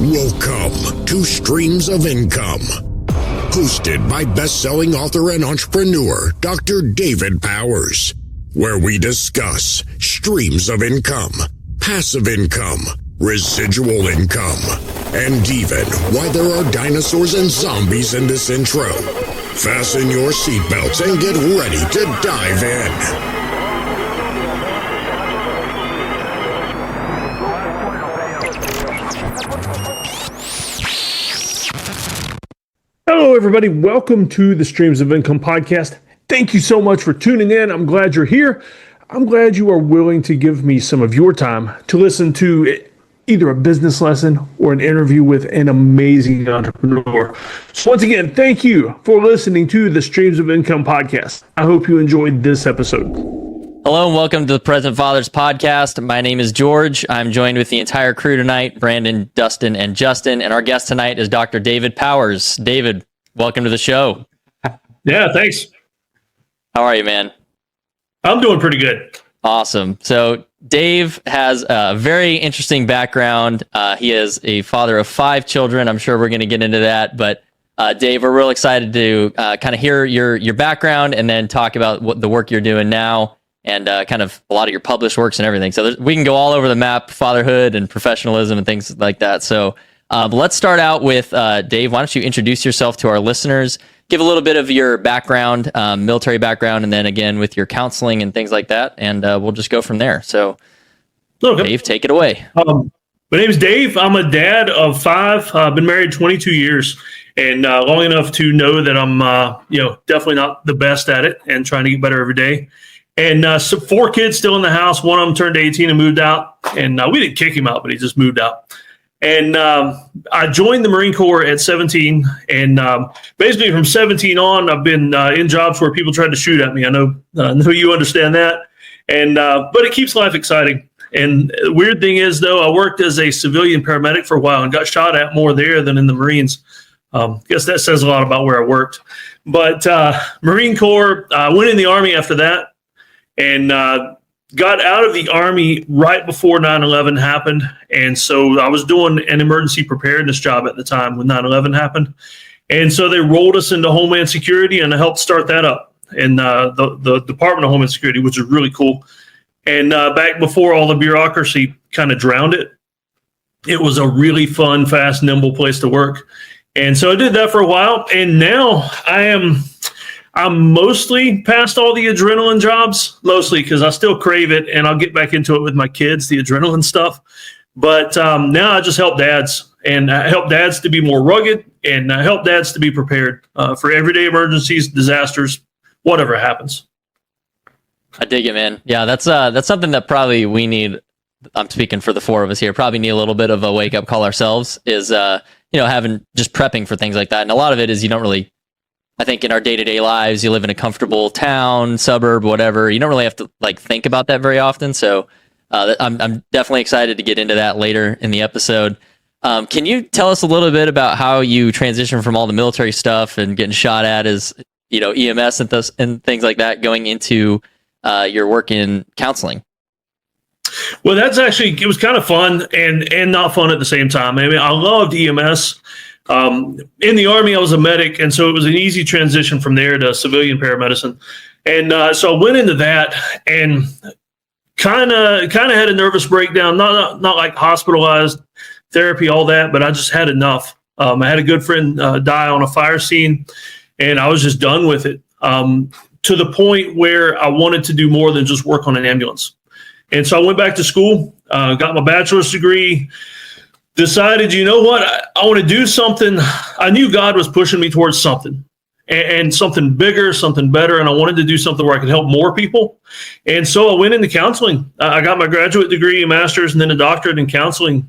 Welcome to Streams of Income, hosted by best-selling author and entrepreneur Dr. David Powers, where we discuss streams of income, passive income, residual income, and even why there are dinosaurs and zombies in this intro. Fasten your seatbelts and get ready to dive in. Hello, everybody. Welcome to the Streams of Income podcast. Thank you so much for tuning in. I'm glad you're here. I'm glad you are willing to give me some of your time to listen to either a business lesson or an interview with an amazing entrepreneur. So once again, thank you for listening to the Streams of Income podcast. I hope you enjoyed this episode. Hello and welcome to the Present Fathers podcast. My name is George. I'm joined with the entire crew tonight, Brandon, Dustin, and Justin. And our guest tonight is Dr. David Powers. David, welcome to the show. Yeah, thanks. How are you, man? I'm doing pretty good. Awesome. So Dave has a very interesting background. He is a father of 5 children. I'm sure we're going to get into that. But Dave, we're real excited to kind of hear your background and then talk about what the work you're doing now. And kind of a lot of your published works and everything. So we can go all over the map, fatherhood and professionalism and things like that. So let's start out with Dave. Why don't you introduce yourself to our listeners? Give a little bit of your background, military background, and then again with your counseling and things like that. And we'll just go from there. So Dave, take it away. My name is Dave. I'm a dad of 5. I've been married 22 years and long enough to know that I'm definitely not the best at it and trying to get better every day. And so 4 kids still in the house. One of them turned 18 and moved out. And we didn't kick him out, but he just moved out. And I joined the Marine Corps at 17. And basically from 17 on, I've been in jobs where people tried to shoot at me. I know you understand that. And but it keeps life exciting. And the weird thing is, though, I worked as a civilian paramedic for a while and got shot at more there than in the Marines. Guess that says a lot about where I worked. But Marine Corps, I went in the Army after that. And got out of the Army right before 9/11 happened. And so I was doing an emergency preparedness job at the time when 9/11 happened. And so they rolled us into Homeland Security, and I helped start that up in the Department of Homeland Security, which is really cool. And back before all the bureaucracy kind of drowned it, it was a really fun, fast, nimble place to work. And so I did that for a while. And now I'm mostly past all the adrenaline jobs, mostly because I still crave it, and I'll get back into it with my kids, the adrenaline stuff. But now I just help dads, and I help dads to be more rugged, and I help dads to be prepared for everyday emergencies, disasters, whatever happens. I dig it, man. Yeah, that's something that probably we need. I'm speaking for the 4 of us here. Probably need a little bit of a wake up call ourselves. Is having just prepping for things like that, and a lot of it is you don't really. I think in our day-to-day lives, you live in a comfortable town, suburb, whatever. You don't really have to think about that very often. So I'm definitely excited to get into that later in the episode. Can you tell us a little bit about how you transition from all the military stuff and getting shot at as EMS and things like that, going into your work in counseling? Well, it was kind of fun and not fun at the same time. I mean, I loved EMS. In the Army, I was a medic, and so it was an easy transition from there to civilian paramedicine. And so I went into that and kind of had a nervous breakdown, not like hospitalized therapy, all that, but I just had enough. I had a good friend die on a fire scene, and I was just done with it to the point where I wanted to do more than just work on an ambulance. And so I went back to school, got my bachelor's degree, decided, you know what, I want to do something. I knew God was pushing me towards something and something bigger, something better. And I wanted to do something where I could help more people. And so I went into counseling. I got my graduate degree, a master's, and then a doctorate in counseling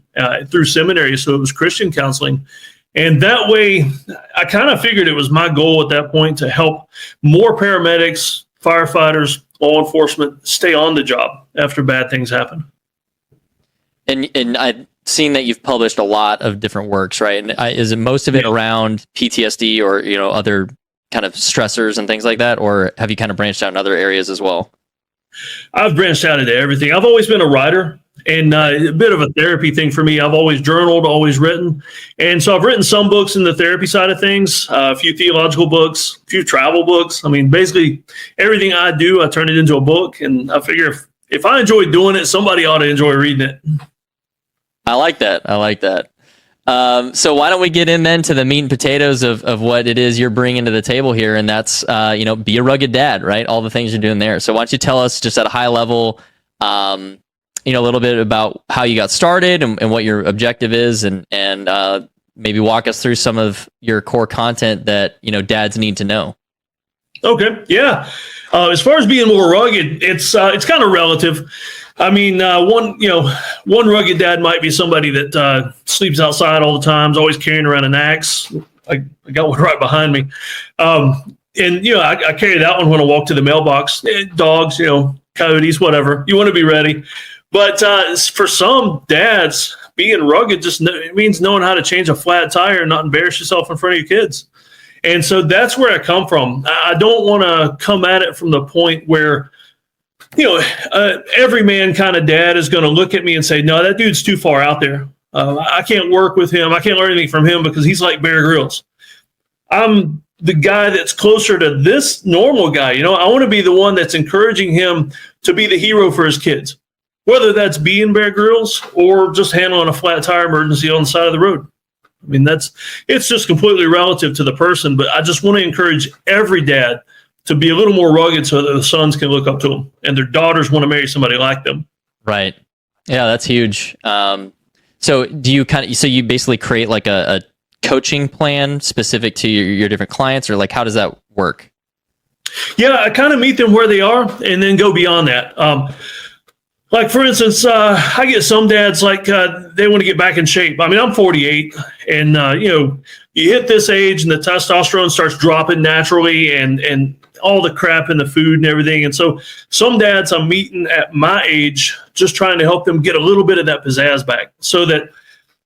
through seminary. So it was Christian counseling. And that way, I kind of figured it was my goal at that point to help more paramedics, firefighters, law enforcement stay on the job after bad things happen. And I've seen that you've published a lot of different works, right? And is it most of it around PTSD or other kind of stressors and things like that, or have you kind of branched out in other areas as well? I've branched out into everything. I've always been a writer, and a bit of a therapy thing for me. I've always journaled, always written. And so I've written some books in the therapy side of things, a few theological books, a few travel books. I mean, basically everything I do, I turn it into a book. And I figure if I enjoy doing it, somebody ought to enjoy reading it. I like that. So why don't we get in then to the meat and potatoes of what it is you're bringing to the table here, and that's be a rugged dad, right? All the things you're doing there. So why don't you tell us just at a high level, a little bit about how you got started and what your objective is, and maybe walk us through some of your core content that dads need to know. Okay, yeah. As far as being more rugged, it's kind of relative. I mean, one rugged dad might be somebody that sleeps outside all the time, is always carrying around an axe. I got one right behind me. I carry that one when I walk to the mailbox. Dogs, coyotes, whatever. You want to be ready. But for some dads, being rugged it means knowing how to change a flat tire and not embarrass yourself in front of your kids. And so that's where I come from. I don't want to come at it from the point where every man kind of dad is going to look at me and say, no, that dude's too far out there. I can't work with him. I can't learn anything from him because he's like Bear Grylls. I'm the guy that's closer to this normal guy. I want to be the one that's encouraging him to be the hero for his kids, whether that's being Bear Grylls or just handling a flat tire emergency on the side of the road. I mean, it's just completely relative to the person, but I just want to encourage every dad to be a little more rugged so that the sons can look up to them and their daughters want to marry somebody like them. Right. Yeah, that's huge. So do you you basically create like a coaching plan specific to your different clients, or like, how does that work? Yeah, I kind of meet them where they are and then go beyond that. Like, for instance, I get some dads like they want to get back in shape. I mean, I'm 48 and, you hit this age and the testosterone starts dropping naturally and all the crap in the food and everything. And so some dads I'm meeting at my age, just trying to help them get a little bit of that pizzazz back so that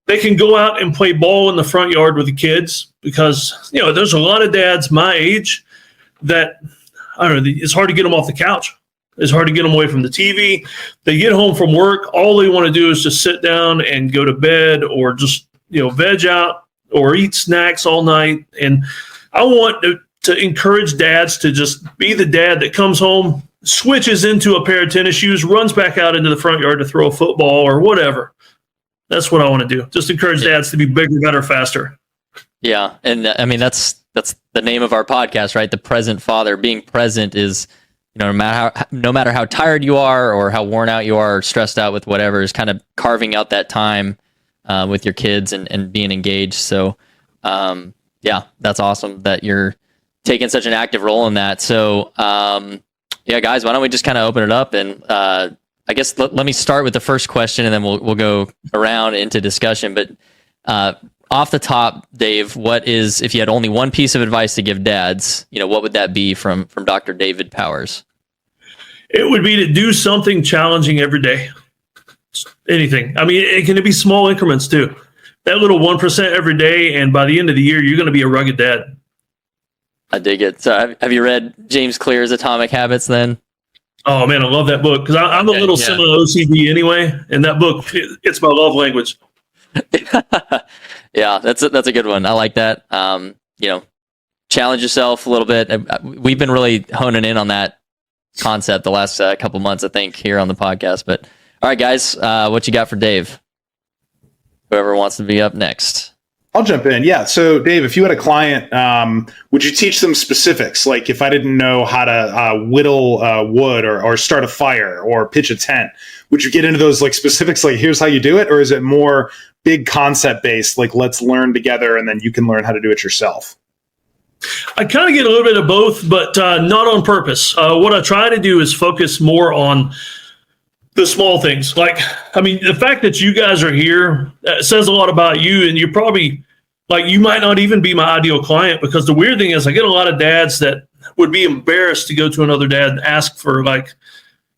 they can go out and play ball in the front yard with the kids. Because, there's a lot of dads my age that, I don't know, it's hard to get them off the couch. It's hard to get them away from the TV. They get home from work. All they want to do is just sit down and go to bed or just, veg out or eat snacks all night. And I want to encourage dads to just be the dad that comes home, switches into a pair of tennis shoes, runs back out into the front yard to throw a football or whatever. That's what I want to do. Just encourage dads to be bigger, better, faster. Yeah. And I mean, that's the name of our podcast, right? The Present Father. Being present is, no matter how tired you are or how worn out you are or stressed out with whatever, is kind of carving out that time with your kids and being engaged. So, yeah, that's awesome that you're taking such an active role in that. So, yeah, guys, why don't we just kind of open it up? And I guess let me start with the first question, and then we'll go around into discussion. But off the top, Dave, if you had only one piece of advice to give dads, what would that be from Dr. David Powers? It would be to do something challenging every day. Anything. I mean, it can be small increments too. That little 1% every day, and by the end of the year, you're going to be a rugged dad. I dig it. So have you read James Clear's Atomic Habits then? Oh man, I love that book because I'm a little similar to OCD anyway, and that book, it's my love language. Yeah, that's a good one. I like that. Challenge yourself a little bit. We've been really honing in on that concept the last couple months, I think, here on the podcast. But all right, guys, what you got for Dave? Whoever wants to be up next. I'll jump in. Yeah. So, Dave, if you had a client, would you teach them specifics? Like if I didn't know how to whittle wood or start a fire or pitch a tent, would you get into those like specifics? Like here's how you do it, or is it more big concept based? Like let's learn together, and then you can learn how to do it yourself. I kind of get a little bit of both, but not on purpose. What I try to do is focus more on the small things. Like, I mean, the fact that you guys are here says a lot about you, and you're probably like, you might not even be my ideal client, because the weird thing is I get a lot of dads that would be embarrassed to go to another dad and ask for like,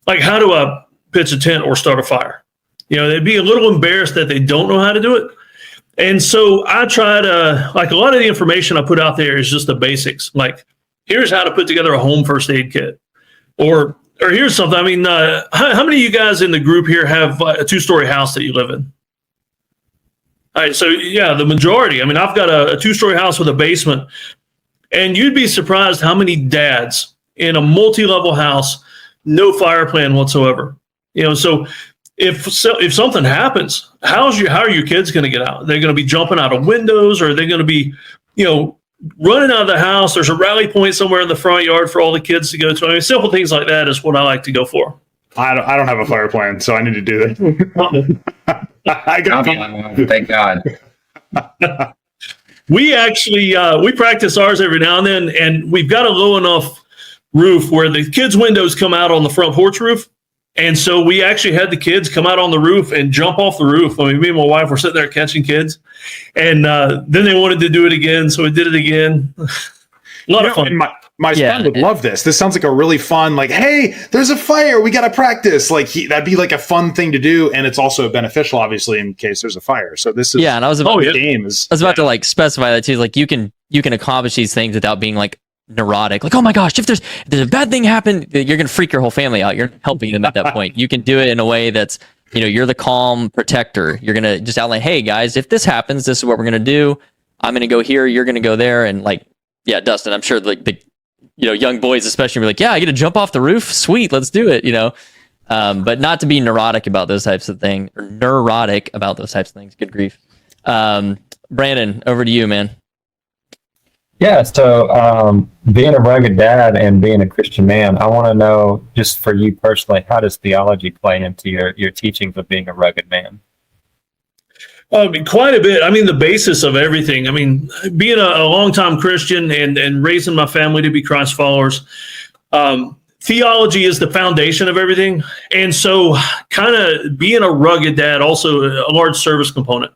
how do I pitch a tent or start a fire? They'd be a little embarrassed that they don't know how to do it. And so I try to, like, a lot of the information I put out there is just the basics. Like, here's how to put together a home first aid kit, or or here's something. I mean, how many of you guys in the group here have a 2-story house that you live in? All right, so yeah, the majority. I mean, I've got a 2-story house with a basement, and you'd be surprised how many dads in a multi-level house, no fire plan whatsoever. So if something happens, how are your kids going to get out? They're going to be jumping out of windows, or are they going to be, running out of the house? There's a rally point somewhere in the front yard for all the kids to go to. I mean, simple things like that is what I like to go for. I don't have a fire plan, so I need to do that. I got Thank God. We actually we practice ours every now and then, and we've got a low enough roof where the kids' windows come out on the front porch roof. And so we actually had the kids come out on the roof and jump off the roof. I mean, me and my wife were sitting there catching kids, and then they wanted to do it again, so we did it again. A lot of fun. My son would love this. This sounds like a really fun, like, hey, there's a fire, we got to practice. Like that'd be like a fun thing to do, and it's also beneficial, obviously, in case there's a fire. So this is and I was about to like specify that too. Like you can accomplish these things without being like neurotic. Like, oh my gosh, if there's a bad thing happen, you're gonna freak your whole family out. You're helping them at that point. You can do it in a way that's you're the calm protector. You're gonna just outline, hey guys, if this happens, this is what we're gonna do. I'm gonna go here, you're gonna go there, and like, yeah, Dustin, I'm sure like the young boys especially be like, yeah, I get to jump off the roof, sweet, let's do it, but not to be neurotic about those types of things, or neurotic about those types of things. Good grief. Brandon, over to you, man. Yeah, so being a rugged dad and being a Christian man, I want to know, just for you personally, how does theology play into your teachings of being a rugged man? Quite a bit. I mean, the basis of everything. I mean, being a longtime Christian and raising my family to be Christ followers, theology is the foundation of everything. And so kind of being a rugged dad, also a large service component.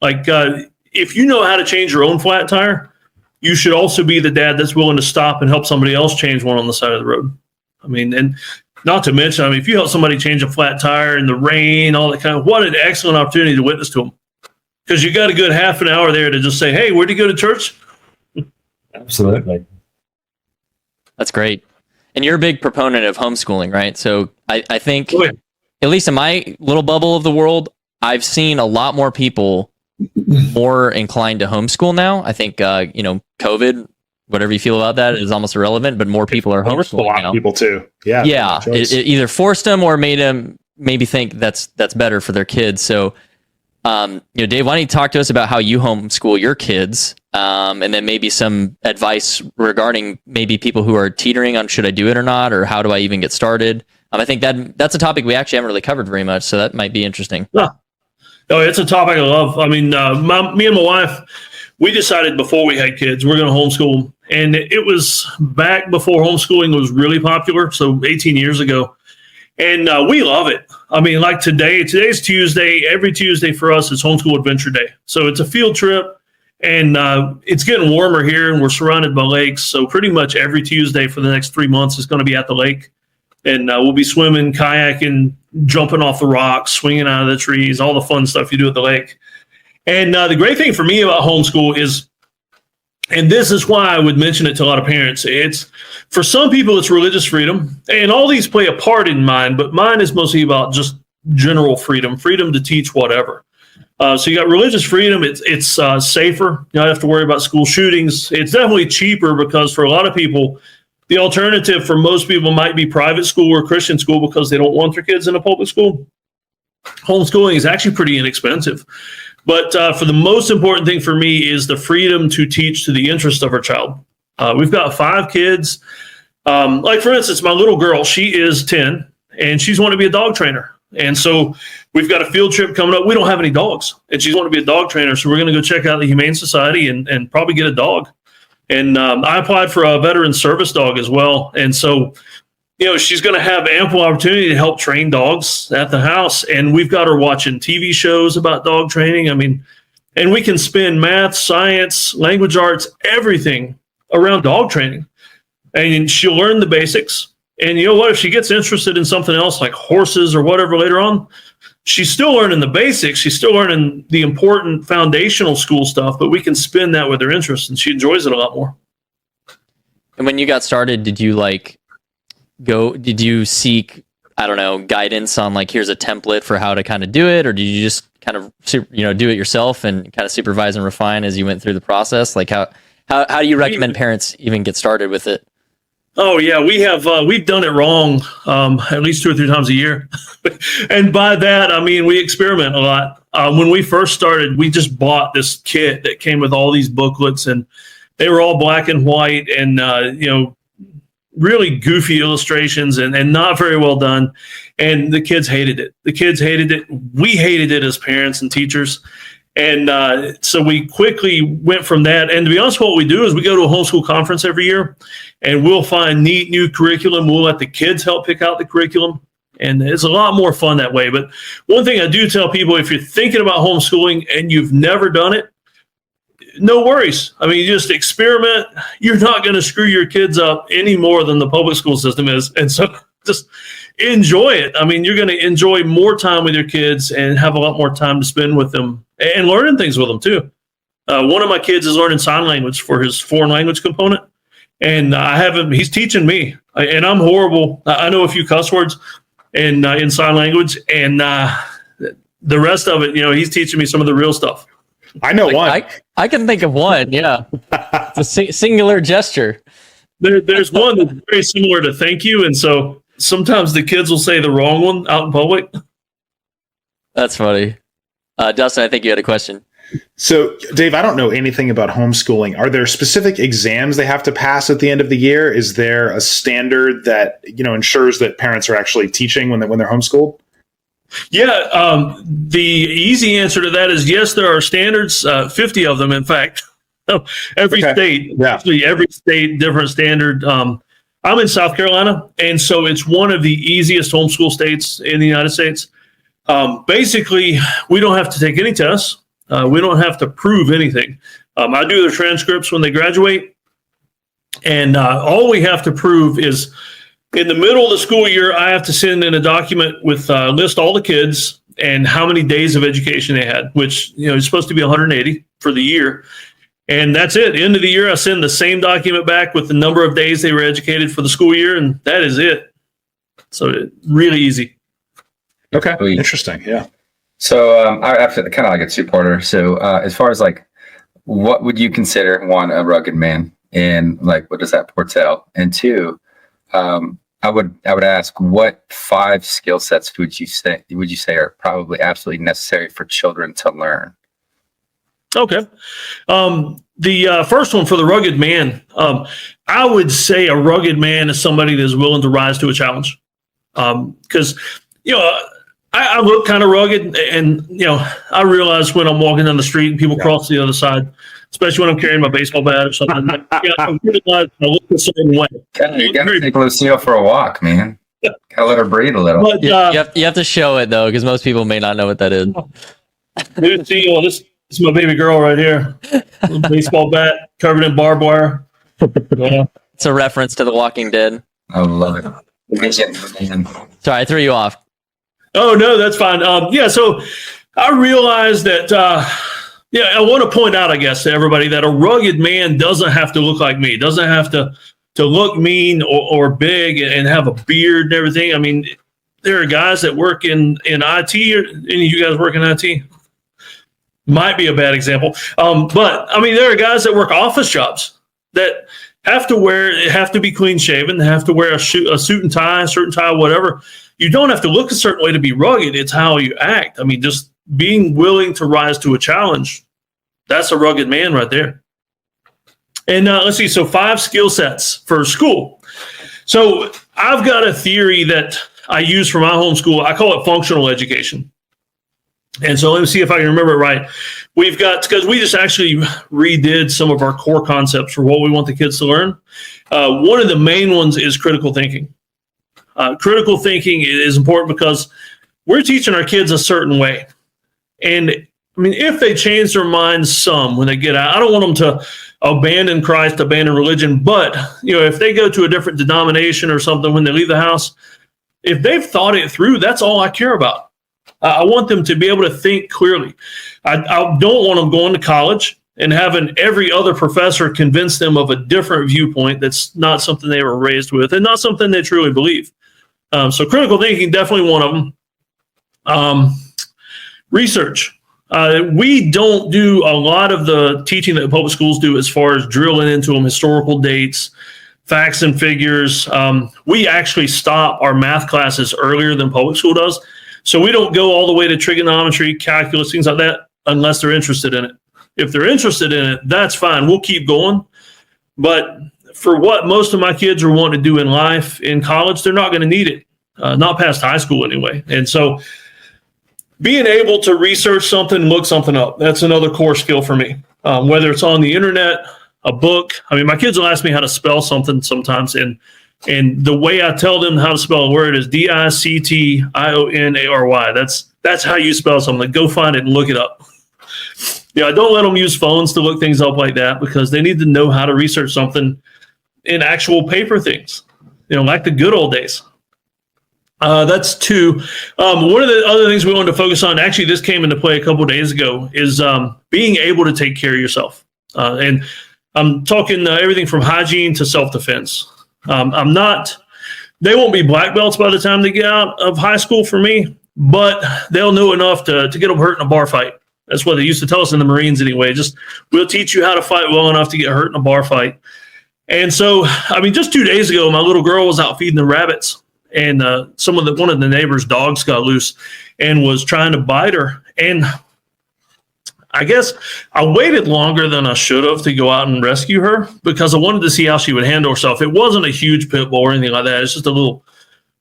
Like if you know how to change your own flat tire, you should also be the dad that's willing to stop and help somebody else change one on the side of the road. I mean, and not to mention, if you help somebody change a flat tire in the rain, all that kind of, what an excellent opportunity to witness to them. Because you got a good half an hour there to just say, hey, where'd you go to church? Absolutely. That's great. And you're a big proponent of homeschooling, right? So I think, at least in my little bubble of the world, I've seen a lot more people more inclined to homeschool now. I think, COVID, whatever you feel about that, is almost irrelevant, but more people are homeschooling now. A lot of people too. Yeah. Yeah. It either forced them or made them maybe think that's better for their kids. So, Dave, why don't you talk to us about how you homeschool your kids, and then maybe some advice regarding maybe people who are teetering on should I do it or not, or how do I even get started? I think that's a topic we actually haven't really covered very much, so that might be interesting. Oh, it's a topic I love. I mean, me and my wife, we decided before we had kids, we're going to homeschool them. And it was back before homeschooling was really popular, so 18 years ago. And we love it. I mean, like today's Tuesday. Every Tuesday for us is Homeschool Adventure Day. So it's a field trip, and it's getting warmer here, and we're surrounded by lakes. So pretty much every Tuesday for the next 3 months is going to be at the lake. And we'll be swimming, kayaking, jumping off the rocks, swinging out of the trees, all the fun stuff you do at the lake. And the great thing for me about homeschool is, and this is why I would mention it to a lot of parents, it's for some people, it's religious freedom. And all these play a part in mine, but mine is mostly about just general freedom to teach whatever. So you got religious freedom. It's safer. You don't have to worry about school shootings. It's definitely cheaper because for a lot of people, the alternative for most people might be private school or Christian school because they don't want their kids in a public school. Homeschooling is actually pretty inexpensive. But for the most important thing for me is the freedom to teach to the interest of our child. We've got 5 kids. Like, for instance, my little girl, she is 10, and she's wanting to be a dog trainer. And so we've got a field trip coming up. We don't have any dogs, and she's wanting to be a dog trainer. So we're going to go check out the Humane Society and probably get a dog. And I applied for a veteran service dog as well. And so, she's going to have ample opportunity to help train dogs at the house. And we've got her watching TV shows about dog training. I mean, and we can spin math, science, language arts, everything around dog training. And she'll learn the basics. And you know what? If she gets interested in something else like horses or whatever later on, she's still learning the basics. She's still learning the important foundational school stuff, but we can spin that with her interest, and she enjoys it a lot more. And when you got started, did you did you seek, I don't know, guidance on like, here's a template for how to kind of do it? Or did you just kind of, do it yourself and kind of supervise and refine as you went through the process? Like how do you recommend parents even get started with it? Oh yeah, we've done it wrong at least 2 or 3 times a year, and by that I mean we experiment a lot. When we first started, we just bought this kit that came with all these booklets, and they were all black and white, and really goofy illustrations and not very well done. And the kids hated it. We hated it as parents and teachers. And so we quickly went from that. And to be honest, what we do is we go to a homeschool conference every year, and we'll find neat new curriculum. We'll let the kids help pick out the curriculum. And it's a lot more fun that way. But one thing I do tell people, if you're thinking about homeschooling and you've never done it, no worries. I mean, you just experiment. You're not going to screw your kids up any more than the public school system is. And so just enjoy it. I mean, you're going to enjoy more time with your kids and have a lot more time to spend with them and learning things with them too. One of my kids is learning sign language for his foreign language component. And he's teaching me, and I'm horrible. I know a few cuss words in sign language, and the rest of it, he's teaching me some of the real stuff. I know one. I can think of one. Yeah. It's a singular gesture. There's one that's very similar to thank you. And so sometimes the kids will say the wrong one out in public. That's funny. Dustin, I think you had a question. So, Dave, I don't know anything about homeschooling. Are there specific exams they have to pass at the end of the year? Is there a standard that, ensures that parents are actually teaching when they're homeschooled? Yeah, the easy answer to that is yes, there are standards, 50 of them, in fact. Every state, actually every state, different standard. I'm in South Carolina, and so it's one of the easiest homeschool states in the United States. Basically, we don't have to take any tests. We don't have to prove anything. I do their transcripts when they graduate, and all we have to prove is in the middle of the school year, I have to send in a document with list all the kids and how many days of education they had, which is supposed to be 180 for the year. And that's it. End of the year, I send the same document back with the number of days they were educated for the school year, and that is it. So really easy. Okay, interesting. Yeah. So I have kind of like a two-parter. So as far as like, what would you consider, one, a rugged man, and like, what does that portell? And two, I would ask, what 5 skill sets would you say are probably absolutely necessary for children to learn? Okay. The first one for the rugged man, I would say a rugged man is somebody that is willing to rise to a challenge. Because, I look kind of rugged, and, I realize when I'm walking down the street and people cross the other side, especially when I'm carrying my baseball bat or something. I realize I look a certain way. You got to take Lucille for a walk, man. Got to let her breathe a little. But, you have to show it, though, because most people may not know what that is. Lucille, this is my baby girl right here. Baseball bat covered in barbed wire. Yeah. It's a reference to The Walking Dead. I love it. Sorry, I threw you off. Oh, no, that's fine. So I realized that, I want to point out, I guess, to everybody that a rugged man doesn't have to look like me, doesn't have to look mean or big and have a beard and everything. I mean, there are guys that work in IT. Or any of you guys work in IT? Might be a bad example. But, I mean, there are guys that work office jobs that have to be clean shaven, have to wear a suit and tie, a shirt and tie, whatever. You don't have to look a certain way to be rugged. It's how you act. I mean, just being willing to rise to a challenge, that's a rugged man right there. And let's see, so 5 skill sets for school. So I've got a theory that I use for my homeschool. I call it functional education. And so let me see if I can remember it right. We've got, because we just actually redid some of our core concepts for what we want the kids to learn. One of the main ones is critical thinking. Critical thinking is important because we're teaching our kids a certain way. And I mean, if they change their minds some when they get out, I don't want them to abandon Christ, abandon religion. But, if they go to a different denomination or something when they leave the house, if they've thought it through, that's all I care about. I want them to be able to think clearly. I don't want them going to college and having every other professor convince them of a different viewpoint that's not something they were raised with and not something they truly believe. So critical thinking, definitely one of them. Research. We don't do a lot of the teaching that public schools do as far as drilling into them historical dates, facts and figures. We actually stop our math classes earlier than public school does. So we don't go all the way to trigonometry, calculus, things like that, unless they're interested in it. If they're interested in it, that's fine. We'll keep going. But for what most of my kids are wanting to do in life, in college, they're not going to need it, not past high school anyway. And so being able to research something, look something up, that's another core skill for me. Whether it's on the internet, a book. I mean, my kids will ask me how to spell something sometimes, and the way I tell them how to spell a word is Dictionary. That's how you spell something. Go find it and look it up. I don't let them use phones to look things up like that, because they need to know how to research something in actual paper things, like the good old days. That's two. One of the other things we wanted to focus on, actually this came into play a couple of days ago, is being able to take care of yourself. And I'm talking everything from hygiene to self-defense. They won't be black belts by the time they get out of high school for me, but they'll know enough to get them hurt in a bar fight. That's what they used to tell us in the Marines anyway. Just, we'll teach you how to fight well enough to get hurt in a bar fight. And so, just 2 days ago, my little girl was out feeding the rabbits, and one of the neighbors' dogs got loose and was trying to bite her. And I guess I waited longer than I should have to go out and rescue her, because I wanted to see how she would handle herself. It wasn't a huge pit bull or anything like that. It's just a little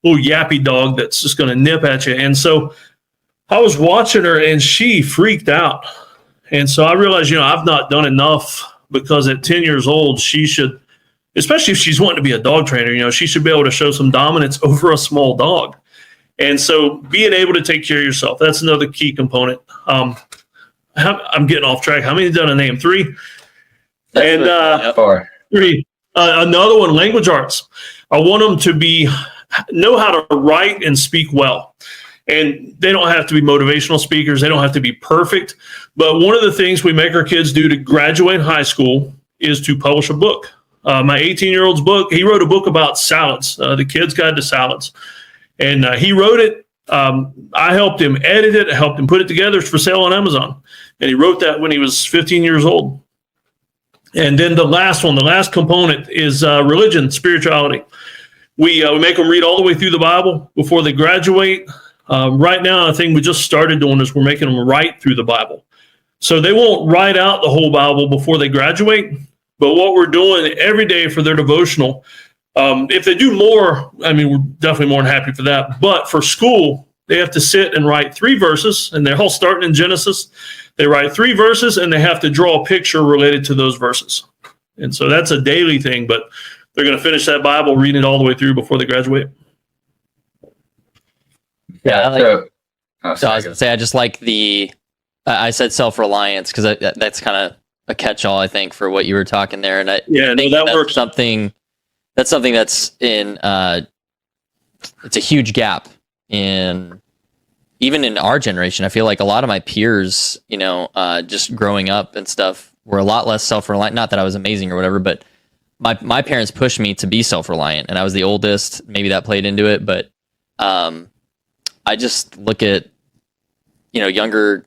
yappy dog that's just going to nip at you. And so I was watching her, and she freaked out. And so I realized, I've not done enough, because at 10 years old, she should, especially if she's wanting to be a dog trainer, she should be able to show some dominance over a small dog. And so being able to take care of yourself, that's another key component. I'm getting off track. How many did I name? 3? And 4. 3. Another one, language arts. I want them to know how to write and speak well. And they don't have to be motivational speakers. They don't have to be perfect. But one of the things we make our kids do to graduate high school is to publish a book. My 18-year-old's book, he wrote a book about salads, The Kid's Guide to Salads. And he wrote it. I helped him edit it. I helped him put it together. It's for sale on Amazon. And he wrote that when he was 15 years old. And then the last component is religion, spirituality. We make them read all the way through the Bible before they graduate. Right now, the thing we just started doing is we're making them write through the Bible. So they won't write out the whole Bible before they graduate. But what we're doing every day for their devotional, if they do more, we're definitely more than happy for that. But for school, they have to sit and write 3 verses, and they're all starting in Genesis. They write 3 verses, and they have to draw a picture related to those verses. And so that's a daily thing, but they're going to finish that Bible, reading it all the way through before they graduate. Yeah, so I was going to say, I just like I said self-reliance, because that's kind of a catch-all, I think, for what you were talking there. And I think that works. That's something that's in, it's a huge gap even in our generation. I feel like a lot of my peers, just growing up and stuff, were a lot less self-reliant. Not that I was amazing or whatever, but my parents pushed me to be self-reliant, and I was the oldest. Maybe that played into it, but I just look at, younger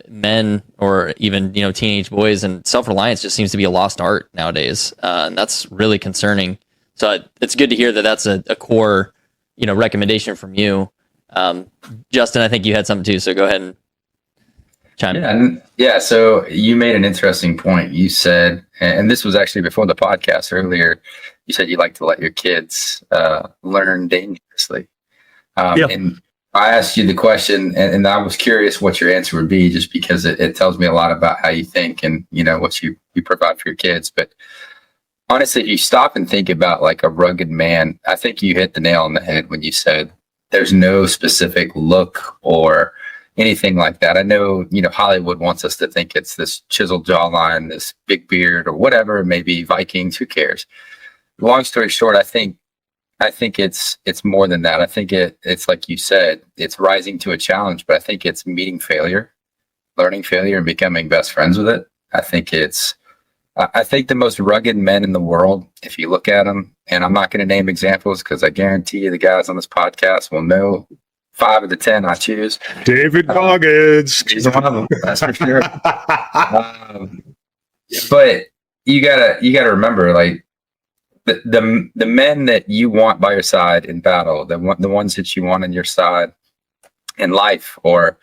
men or even, teenage boys, and self-reliance just seems to be a lost art nowadays. And that's really concerning. So it's good to hear that that's a core, recommendation from you. Justin, I think you had something too, so go ahead and chime in. Yeah, so you made an interesting point. You said, and this was actually before the podcast earlier, you said you like to let your kids learn dangerously. And I asked you the question, and I was curious what your answer would be, just because it tells me a lot about how you think and, what you provide for your kids. But honestly, if you stop and think about like a rugged man, I think you hit the nail on the head when you said there's no specific look or anything like that. I know, Hollywood wants us to think it's this chiseled jawline, this big beard, or whatever, maybe Vikings, who cares? Long story short, I think it's more than that. I think it's like you said, it's rising to a challenge, but I think it's meeting failure, learning failure, and becoming best friends with it. I think I think the most rugged men in the world, if you look at them, and I'm not going to name examples because I guarantee you the guys on this podcast will know 5 of the 10 I choose. David Goggins. He's one of them, that's for sure. But you gotta remember, like the men that you want by your side in battle, the ones that you want on your side in life, or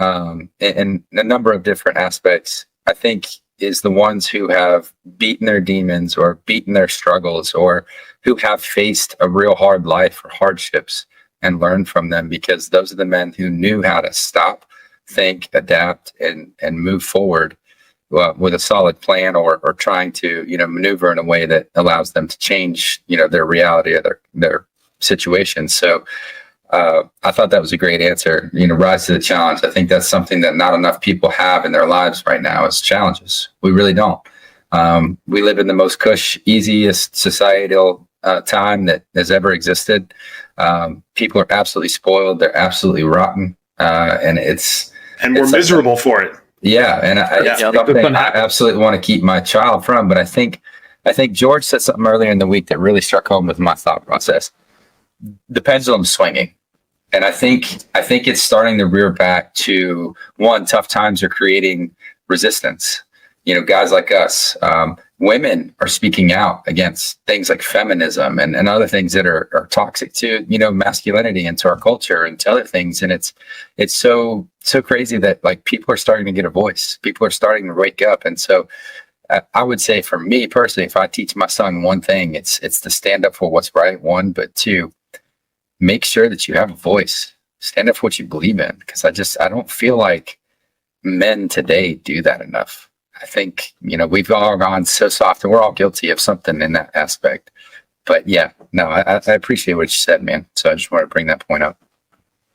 in a number of different aspects, I think is the ones who have beaten their demons or beaten their struggles, or who have faced a real hard life or hardships and learned from them, because those are the men who knew how to stop, think, adapt, and move forward with a solid plan, or trying to, maneuver in a way that allows them to change, their reality of their situation. So I thought that was a great answer. Rise to the challenge. I think that's something that not enough people have in their lives right now, is challenges. We really don't. We live in the most easiest societal time that has ever existed. People are absolutely spoiled. They're absolutely rotten. And we're miserable for it. Yeah. And it's something I absolutely want to keep my child from. But I think George said something earlier in the week that really struck home with my thought process. The pendulum's swinging. And I think it's starting to rear back to, one, tough times are creating resistance. Guys like us, women are speaking out against things like feminism and other things that are toxic to, masculinity and to our culture and to other things. And it's so crazy that, like, people are starting to get a voice. People are starting to wake up. And so I would say, for me personally, if I teach my son one thing, it's to stand up for what's right, one, but two, make sure that you have a voice. Stand up for what you believe in, because I don't feel like men today do that enough. I think, we've all gone so soft, and we're all guilty of something in that aspect. But yeah, no, I appreciate what you said, man. So I just want to bring that point up.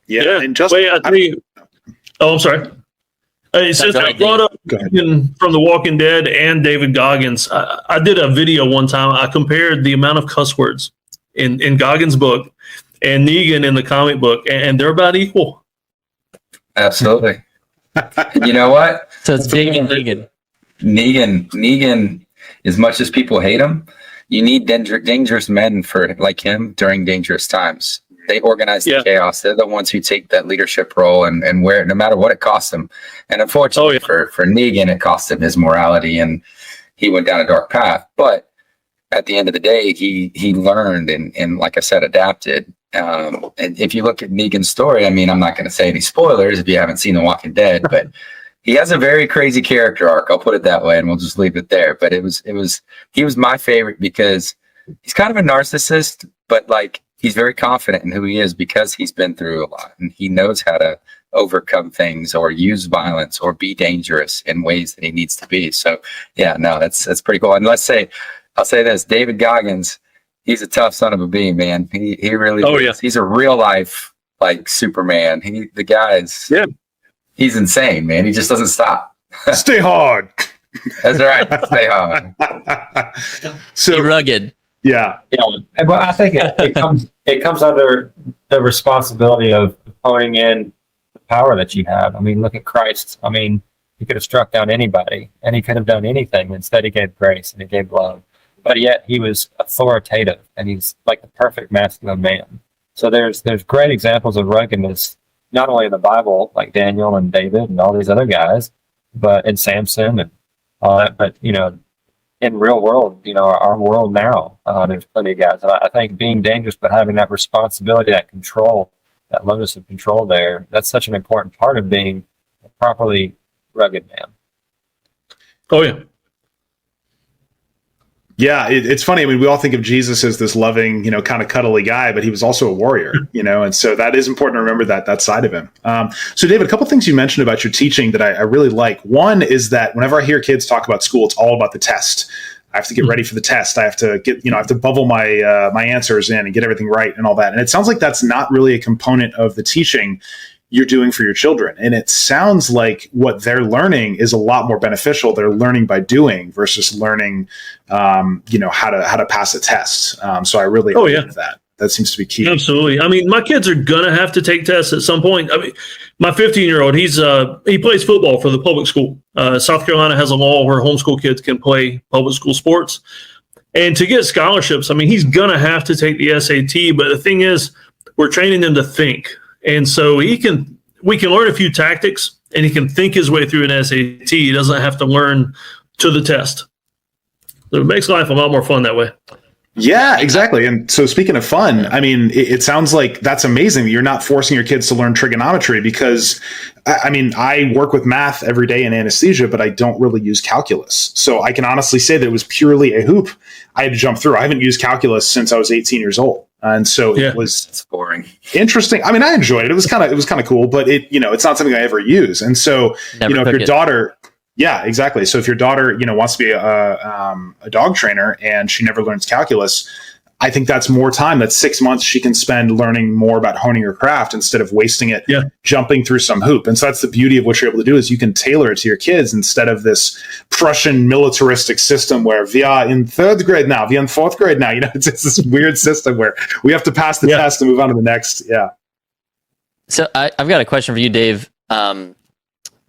Yeah. And just, I'm sorry. Since I brought up from The Walking Dead and David Goggins, I did a video one time. I compared the amount of cuss words in Goggins' book and Negan in the comic book, and they're about equal. Absolutely. You know what? So it's Negan. Negan, as much as people hate him, you need dangerous men like him during dangerous times. They organize the chaos. They're the ones who take that leadership role and wear it no matter what it costs them. And unfortunately for Negan, it cost him his morality, and he went down a dark path. But at the end of the day, he learned and like I said, adapted. And if you look at Negan's story, I mean, I'm not going to say any spoilers if you haven't seen The Walking Dead, but he has a very crazy character arc. I'll put it that way, and we'll just leave it there. But he was my favorite because he's kind of a narcissist, but like, he's very confident in who he is because he's been through a lot, and he knows how to overcome things or use violence or be dangerous in ways that he needs to be. So yeah, no, that's pretty cool. And I'll say this, David Goggins, he's a tough son of a bee, man. He really is. He's a real life, like, Superman. The guy's he's insane, man. He just doesn't stop. Stay hard. That's right. Stay hard. So rugged. Yeah. But I think it comes under the responsibility of honing in the power that you have. I mean, look at Christ. I mean, he could have struck down anybody, and he could have done anything. Instead, he gave grace and he gave love. But yet he was authoritative, and he's like the perfect masculine man. So there's great examples of ruggedness, not only in the Bible, like Daniel and David and all these other guys, but in Samson and all that. But, in real world, our world now, there's plenty of guys. And I think being dangerous, but having that responsibility, that control, that lotus of control there, that's such an important part of being a properly rugged man. Oh, yeah. Yeah, it's funny. I mean, we all think of Jesus as this loving, kind of cuddly guy, but he was also a warrior, and so that is important to remember that side of him. So, David, a couple things you mentioned about your teaching that I really like. One is that whenever I hear kids talk about school, it's all about the test. I have to get ready for the test. I have to I have to bubble my my answers in and get everything right and all that. And it sounds like that's not really a component of the teaching you're doing for your children. And it sounds like what they're learning is a lot more beneficial. They're learning by doing versus learning, how to pass a test. So I really agree with that. That seems to be key. Absolutely. I mean, my kids are gonna have to take tests at some point. I mean, my 15-year-old, he plays football for the public school. South Carolina has a law where homeschool kids can play public school sports, and to get scholarships, I mean, he's gonna have to take the SAT. But the thing is, we're training them to think, and so we can learn a few tactics, and he can think his way through an SAT. He doesn't have to learn to the test. So it makes life a lot more fun that way. Yeah, exactly. And so speaking of fun, I mean, it sounds like that's amazing. You're not forcing your kids to learn trigonometry because, I mean, I work with math every day in anesthesia, but I don't really use calculus. So I can honestly say that it was purely a hoop I had to jump through. I haven't used calculus since I was 18 years old. And so it was It's boring. interesting. I mean, I enjoyed it. It was kind of cool, but it's not something I ever use. And so, Never if your daughter, yeah, exactly. So if your daughter, wants to be a dog trainer and she never learns calculus, I think that's more time. That's 6 months she can spend learning more about honing her craft instead of wasting it jumping through some hoop. And so that's the beauty of what you're able to do is you can tailor it to your kids instead of this Prussian militaristic system where we are in third grade now, we are in fourth grade now. It's this weird system where we have to pass the test and move on to the next. Yeah. So I've got a question for you, Dave.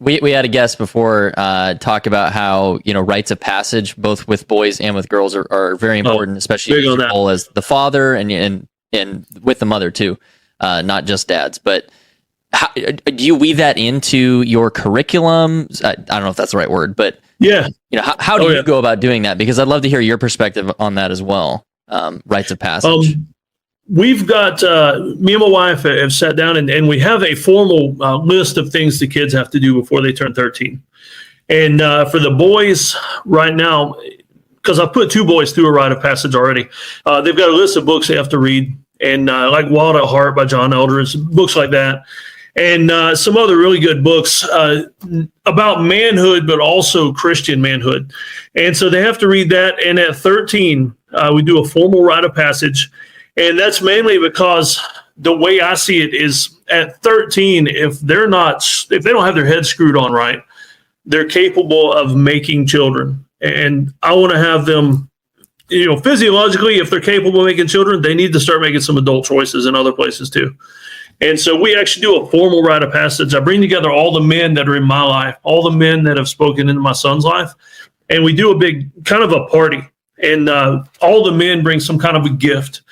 We had a guest before talk about how rites of passage, both with boys and with girls, are very important, especially your role as the father and with the mother too, not just dads. But how, do you weave that into your curriculum? I don't know if that's the right word, but how do you go about doing that? Because I'd love to hear your perspective on that as well. Rites of passage. We've got, me and my wife have sat down and we have a formal list of things the kids have to do before they turn 13. And for the boys right now, because I've put 2 boys through a rite of passage already, they've got a list of books they have to read. And like Wild at Heart by John Eldredge, books like that. And some other really good books about manhood, but also Christian manhood. And so they have to read that. And at 13, we do a formal rite of passage. And that's mainly because the way I see it is at 13, if they don't have their head screwed on right, they're capable of making children. And I want to have them, physiologically, if they're capable of making children, they need to start making some adult choices in other places too. And so we actually do a formal rite of passage. I bring together all the men that are in my life, all the men that have spoken into my son's life, and we do a big kind of a party. And all the men bring some kind of a gift.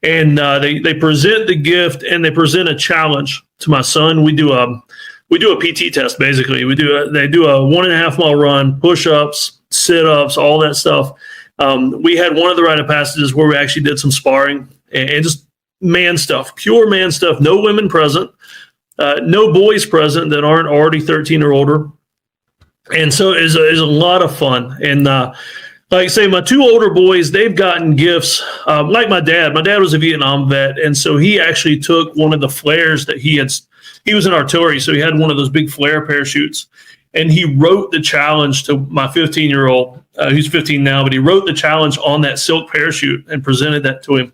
And they present the gift and they present a challenge to my son. We do a PT test basically. They do a 1.5 mile run, push-ups, sit-ups, all that stuff. We had one of the rite of passages where we actually did some sparring and just man stuff, pure man stuff. No women present, no boys present that aren't already 13 or older. And so it's a lot of fun. And like I say, my 2 older boys, they've gotten gifts. Like my dad was a Vietnam vet. And so he actually took one of the flares that he was in artillery. So he had one of those big flare parachutes and he wrote the challenge to my 15-year-old, who's 15 now, but he wrote the challenge on that silk parachute and presented that to him.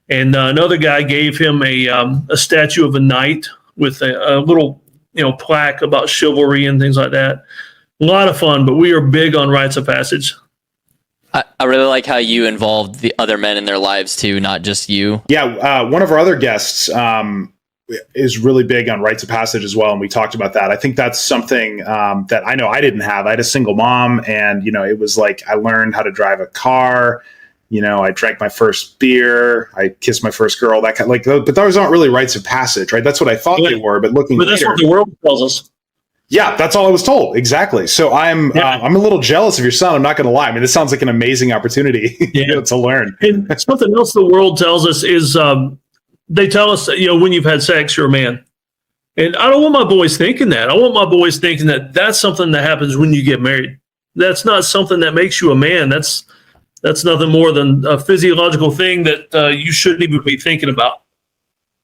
And another guy gave him a statue of a knight with a little, plaque about chivalry and things like that. A lot of fun, but we are big on rites of passage. I really like how you involved the other men in their lives too, not just you. Yeah, one of our other guests is really big on rites of passage as well, and we talked about that. I think that's something that I know I didn't have. I had a single mom, and it was like I learned how to drive a car. I drank my first beer. I kissed my first girl. That kind of, but those aren't really rites of passage, right? That's what I thought they were. But that's what the world tells us. Yeah, that's all I was told. Exactly. So I'm a little jealous of your son. I'm not going to lie. I mean, this sounds like an amazing opportunity to learn. And something else the world tells us is they tell us that, when you've had sex, you're a man. And I don't want my boys thinking that. I want my boys thinking that that's something that happens when you get married. That's not something that makes you a man. That's nothing more than a physiological thing that you shouldn't even be thinking about.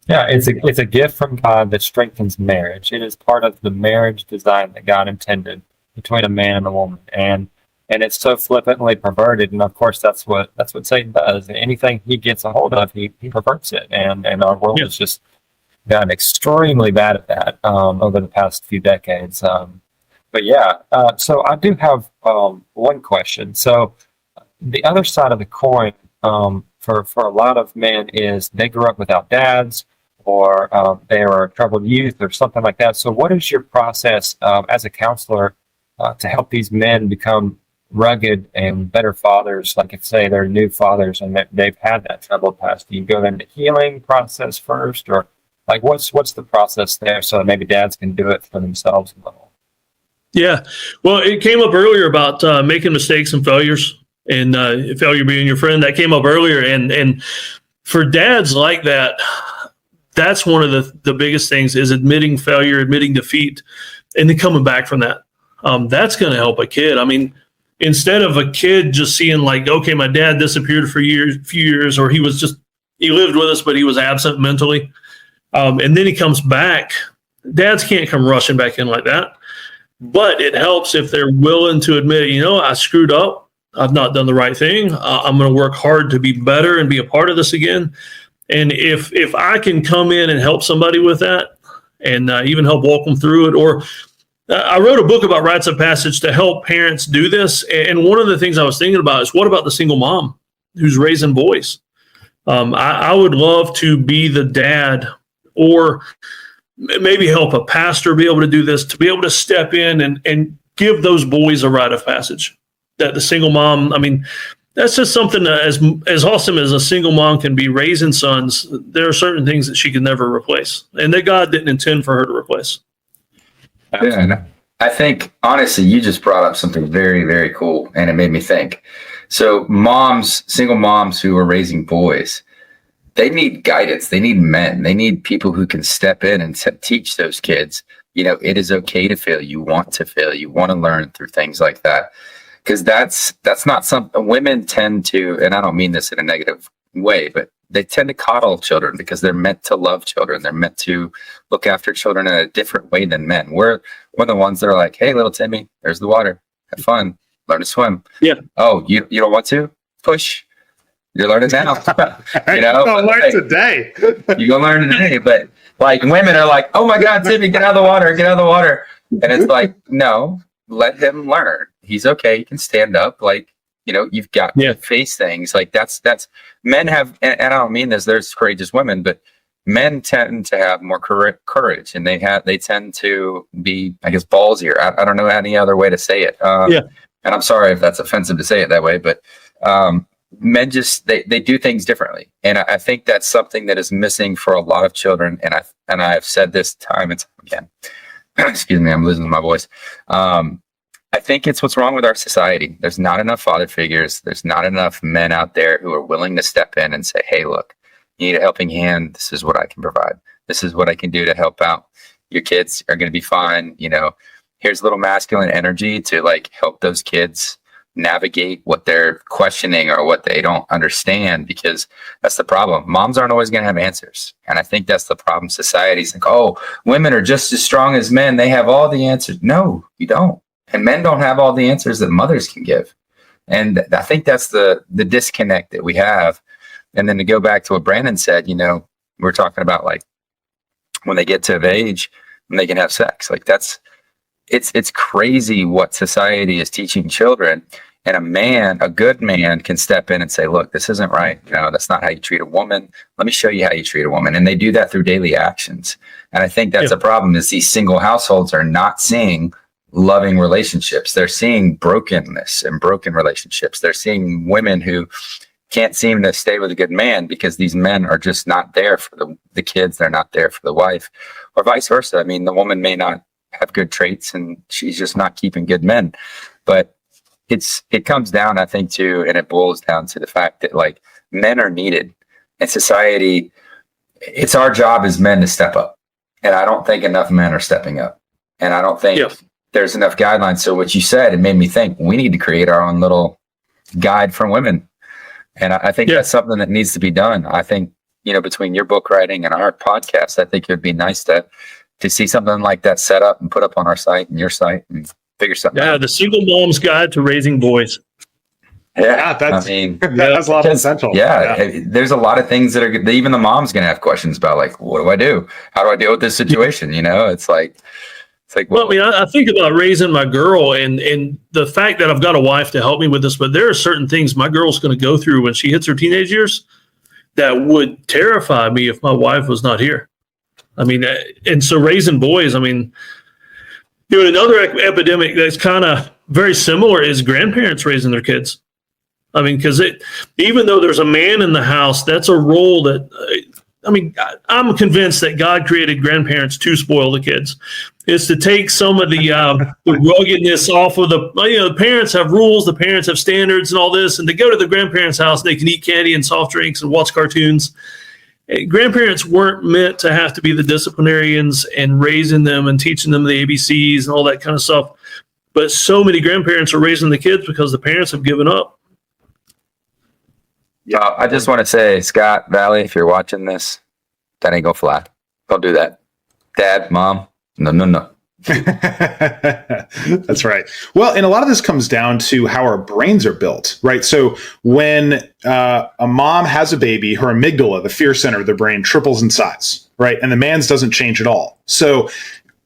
Yeah, it's a gift from God that strengthens marriage. It is part of the marriage design that God intended between a man and a woman, and it's so flippantly perverted. And of course, that's what Satan does. Anything he gets a hold of, he perverts it. And our world has just gotten extremely bad at that over the past few decades. So I do have one question. So the other side of the coin for a lot of men is they grew up without dads, or they were a troubled youth or something like that. So what is your process as a counselor to help these men become rugged and better fathers? Like if say they're new fathers and they've had that troubled past, do you go into healing process first, or like what's the process there so that maybe dads can do it for themselves a little? Yeah. Well, it came up earlier about making mistakes and failures, and failure being your friend. That came up earlier. And for dads like that, that's one of the biggest things is admitting failure, admitting defeat, and then coming back from that. That's going to help a kid. I mean, instead of a kid just seeing like, okay, my dad disappeared for few years, or he lived with us, but he was absent mentally. And then he comes back. Dads can't come rushing back in like that. But it helps if they're willing to admit, I screwed up. I've not done the right thing. I'm going to work hard to be better and be a part of this again. And if I can come in and help somebody with that, and even help walk them through it, or I wrote a book about rites of passage to help parents do this. And one of the things I was thinking about is, what about the single mom who's raising boys? I would love to be the dad, or maybe help a pastor be able to do this, to be able to step in and give those boys a rite of passage. That the single mom, I mean, that's just something that as awesome as a single mom can be raising sons, there are certain things that she can never replace, and that God didn't intend for her to replace. Yeah, and I think, honestly, you just brought up something very, very cool, and it made me think. So single moms who are raising boys, they need guidance. They need men. They need people who can step in and teach those kids, it is okay to fail. You want to fail. You want to learn through things like that. Because that's not something women tend to, and I don't mean this in a negative way, but they tend to coddle children because they're meant to love children. They're meant to look after children in a different way than men. We're the ones that are like, hey, little Timmy, there's the water. Have fun. Learn to swim. Yeah. Oh, you don't want to? Push. You're learning now. You're gonna learn today. You're gonna learn today. But like women are like, oh my God, Timmy, get out of the water, get out of the water. And it's like, no, let him learn. He's okay. He can stand up. Like, you've got to face things. Like that's men have, and I don't mean this, there's courageous women, but men tend to have more courage, and they tend to be, I guess, ballsier. I don't know any other way to say it. And I'm sorry if that's offensive to say it that way, but men just, they do things differently. And I think that's something that is missing for a lot of children. And I've said this time and time again. Excuse me, I'm losing my voice. I think it's what's wrong with our society. There's not enough father figures. There's not enough men out there who are willing to step in and say, hey, look, you need a helping hand. This is what I can provide. This is what I can do to help out. Your kids are going to be fine. Here's a little masculine energy to like help those kids navigate what they're questioning or what they don't understand, because that's the problem. Moms aren't always going to have answers. And I think that's the problem. Society's like, oh, women are just as strong as men. They have all the answers. No, you don't. And men don't have all the answers that mothers can give. And I think that's the disconnect that we have. And then to go back to what Brandon said, we're talking about like when they get to of age and they can have sex. Like it's crazy what society is teaching children. And a good man can step in and say, look, this isn't right. That's not how you treat a woman. Let me show you how you treat a woman. And they do that through daily actions. And I think that's a problem, is these single households are not seeing loving relationships. They're seeing brokenness and broken relationships. They're seeing women who can't seem to stay with a good man because these men are just not there for the kids. They're not there for the wife, or vice versa. I mean, the woman may not have good traits and she's just not keeping good men. But it comes down, I think, to, and it boils down to the fact that like men are needed in society. It's our job as men to step up. And I don't think enough men are stepping up. And I don't think there's enough guidelines. So what you said, it made me think we need to create our own little guide for women. And I think that's something that needs to be done. I think, between your book writing and our podcast, I think it would be nice to see something like that set up and put up on our site and your site and figure something out. Yeah, the Single Mom's Guide to Raising Boys. Yeah, that's a lot of potential. Yeah, there's a lot of things that even the mom's going to have questions about, like, what do I do? How do I deal with this situation? It's like, It's like, Well, I mean, I think about raising my girl and the fact that I've got a wife to help me with this, but there are certain things my girl's going to go through when she hits her teenage years that would terrify me if my wife was not here. I mean, and so raising boys, I mean, another epidemic that's kind of very similar is grandparents raising their kids. I mean, because even though there's a man in the house, that's a role that, I mean, I'm convinced that God created grandparents to spoil the kids. Is to take some of the ruggedness off of the parents have rules, the parents have standards and all this, and to go to the grandparents' house, they can eat candy and soft drinks and watch cartoons. Grandparents weren't meant to have to be the disciplinarians and raising them and teaching them the ABCs and all that kind of stuff. But so many grandparents are raising the kids because the parents have given up. Yeah, I just want to say, Scott Valley, if you're watching this, that ain't gonna fly. Don't do that. Dad, mom, no. That's right. Well, and a lot of this comes down to how our brains are built, right? So when a mom has a baby, her amygdala, the fear center of the brain, triples in size, right? And the man's doesn't change at all. So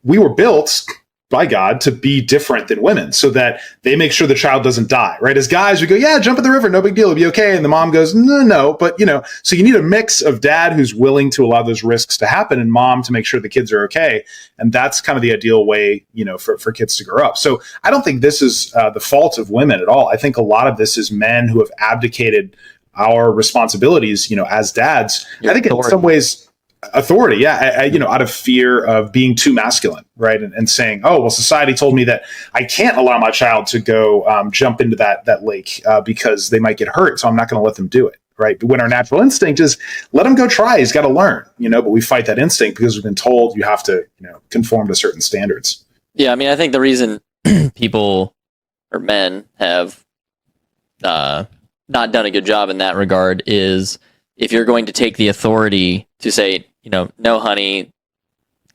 we were built by God to be different than women so that they make sure the child doesn't die, right? As guys, we go, yeah, jump in the river, no big deal, it'll be okay. And the mom goes, no. But, so you need a mix of dad who's willing to allow those risks to happen and mom to make sure the kids are okay. And that's kind of the ideal way, for kids to grow up. So I don't think this is the fault of women at all. I think a lot of this is men who have abdicated our responsibilities, as dads. I think in some ways, authority, out of fear of being too masculine, right? And saying, oh, well, society told me that I can't allow my child to go jump into that lake because they might get hurt, so I'm not going to let them do it, right? But when our natural instinct is, let him go try, he's got to learn, but we fight that instinct because we've been told you have to, conform to certain standards. Yeah, I mean, I think the reason people or men have not done a good job in that regard is if you're going to take the authority to say, no, honey,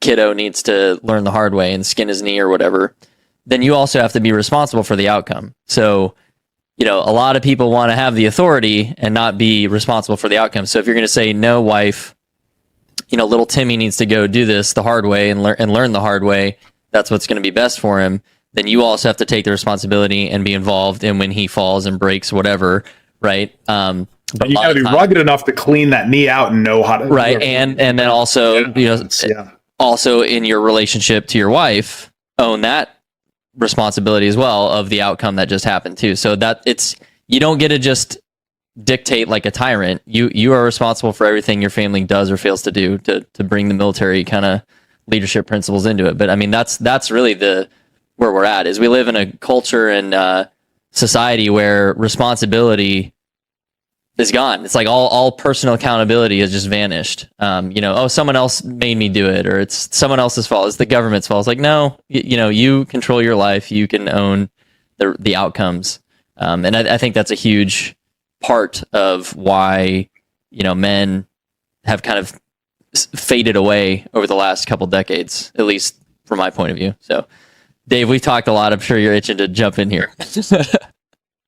kiddo needs to learn the hard way and skin his knee or whatever, then you also have to be responsible for the outcome. So, a lot of people want to have the authority and not be responsible for the outcome. So if you're going to say, no, wife, little Timmy needs to go do this the hard way and learn the hard way, that's what's going to be best for him, then you also have to take the responsibility and be involved in when he falls and breaks whatever, right? But you got to be rugged enough to clean that knee out and know how to. Right, and then also, also in your relationship to your wife, own that responsibility as well of the outcome that just happened too. So that you don't get to just dictate like a tyrant. You are responsible for everything your family does or fails to do to bring the military kind of leadership principles into it. But I mean, that's really where we're at. Is we live in a culture and society where responsibility is gone. It's like all personal accountability has just vanished. Someone else made me do it, or it's someone else's fault. It's the government's fault. It's like, no, you control your life. You can own the outcomes. And I think that's a huge part of why, men have kind of faded away over the last couple decades, at least from my point of view. So Dave, we've talked a lot. I'm sure you're itching to jump in here.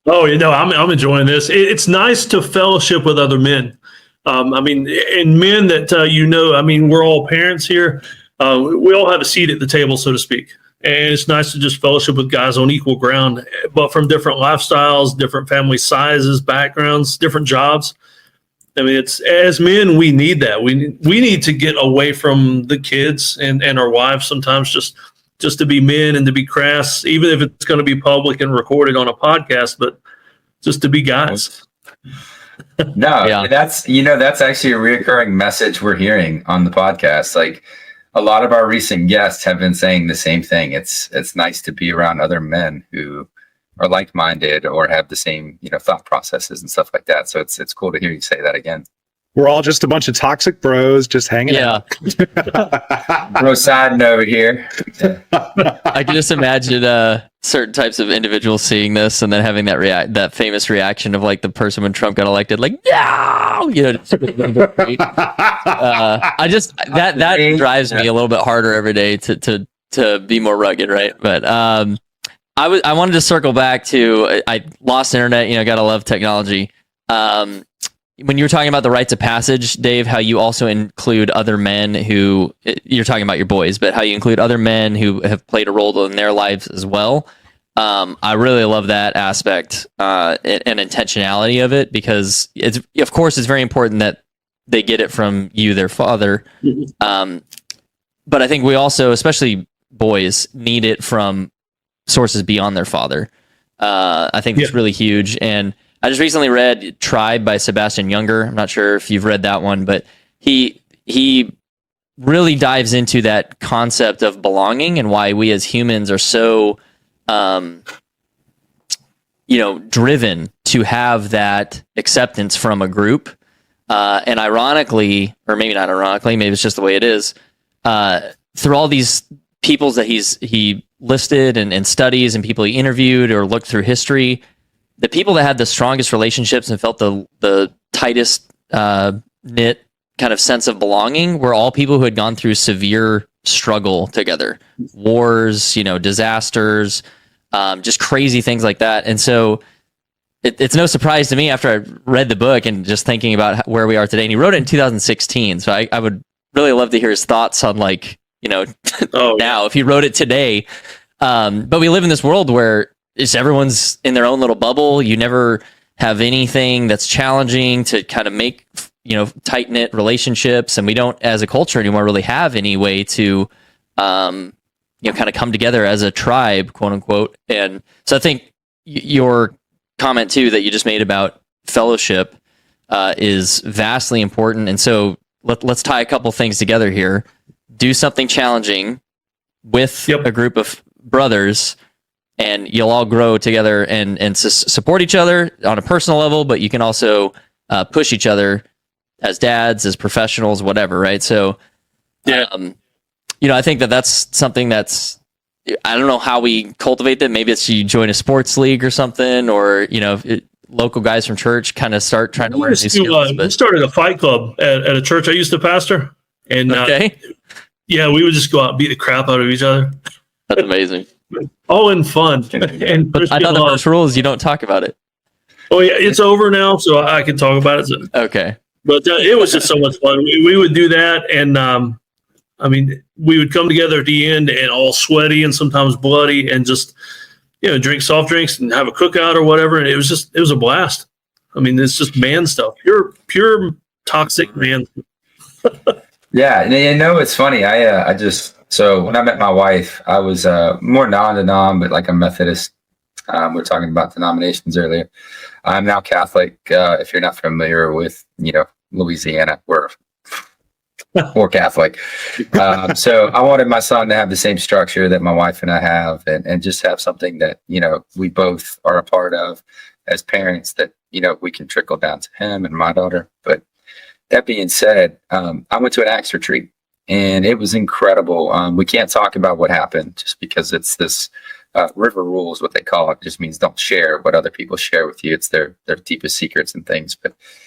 Oh, I'm enjoying this. It's nice to fellowship with other men. And men that, we're all parents here. We all have a seat at the table, so to speak. And it's nice to just fellowship with guys on equal ground, but from different lifestyles, different family sizes, backgrounds, different jobs. I mean, as men, we need that. We need to get away from the kids and our wives sometimes just to be men and to be crass, even if it's going to be public and recorded on a podcast, but just to be guys. No, Yeah. that's actually a reoccurring message we're hearing on the podcast. Like a lot of our recent guests have been saying the same thing. It's nice to be around other men who are like-minded or have the same, thought processes and stuff like that. So it's cool to hear you say that again. We're all just a bunch of toxic bros just hanging out. Bro Sidon over here. I can just imagine certain types of individuals seeing this and then having that famous reaction of like the person when Trump got elected, like, no, I just that drives me a little bit harder every day to be more rugged, right? But I wanted to circle back to I lost internet. Gotta love technology. when you're talking about the rites of passage, Dave, how you also include other men who, you're talking about your boys, but how you include other men who have played a role in their lives as well. I really love that aspect and intentionality of it, because it's, of course, it's very important that they get it from you, their father. But I think we also, especially boys, need it from sources beyond their father. I think it's really huge. And I just recently read Tribe by Sebastian Junger. I'm not sure if you've read that one, but he really dives into that concept of belonging and why we as humans are so driven to have that acceptance from a group. And ironically, or maybe not ironically, maybe it's just the way it is, through all these peoples that he listed and studies and people he interviewed or looked through history, the people that had the strongest relationships and felt the tightest knit kind of sense of belonging were all people who had gone through severe struggle together, wars, disasters, just crazy things like that. And so it's no surprise to me after I read the book and just thinking about where we are today. And he wrote it in 2016. So I would really love to hear his thoughts on now if he wrote it today. But we live in this world where everyone's in their own little bubble. You never have anything that's challenging to kind of make, tight knit relationships. And we don't, as a culture anymore, really have any way to, kind of come together as a tribe, quote unquote. And so I think your comment too, that you just made about fellowship, is vastly important. And so let's tie a couple things together here. Do something challenging with a group of brothers, and you'll all grow together and support each other on a personal level, but you can also push each other as dads, as professionals, whatever, right? So, I think that's something that's, I don't know how we cultivate that. Maybe it's you join a sports league or something, or, local guys from church kind of start trying to learn these skills. We started a fight club at a church I used to pastor. And we would just go out and beat the crap out of each other. That's amazing. All in fun. And but I thought the first rule is you don't talk about it. Oh yeah, it's over now, so I can talk about it. Okay. But it was just so much fun. We would do that, and we would come together at the end and all sweaty and sometimes bloody, and just drink soft drinks and have a cookout or whatever. And it was a blast. I mean, it's just man stuff. Pure toxic man. Yeah, and it's funny. So when I met my wife, I was more non-denom, but like a Methodist. We're talking about denominations earlier. I'm now Catholic. If you're not familiar with, Louisiana, we're Catholic. So I wanted my son to have the same structure that my wife and I have, and just have something that, we both are a part of as parents, that, we can trickle down to him and my daughter. But that being said, I went to an Acts retreat, and it was incredible. We can't talk about what happened just because it's this river rules, what they call it. It just means don't share what other people share with you. It's their deepest secrets and things.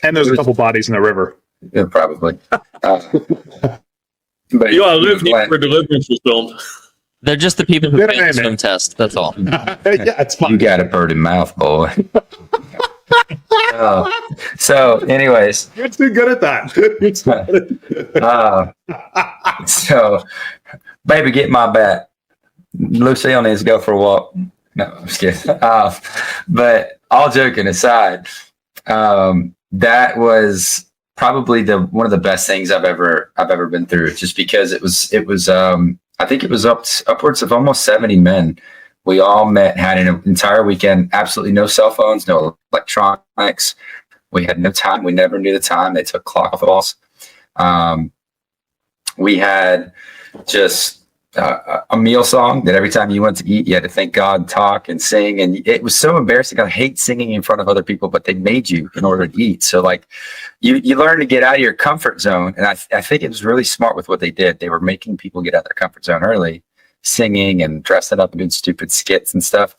And there's a couple bodies in the river. Yeah, probably. But I live where Deliverance was filmed. They're just the people who failed the swim test. That's all. It's fine. You got a bird in mouth, boy. So, anyways, You're too good at that. so, baby, get my bat. Lucille needs to go for a walk. No, I'm just kidding. But all joking aside, that was probably one of the best things I've ever been through. Just because it was I think it was upwards of almost 70 men. We all met, had an entire weekend, absolutely no cell phones, no electronics. We had no time. We never knew the time. They took clock balls. We had just a meal song that every time you went to eat, you had to thank God, talk, and sing. And it was so embarrassing. I hate singing in front of other people, but they made you in order to eat. So you learn to get out of your comfort zone. And I think it was really smart with what they did. They were making people get out of their comfort zone early, singing and dressing up and doing stupid skits and stuff,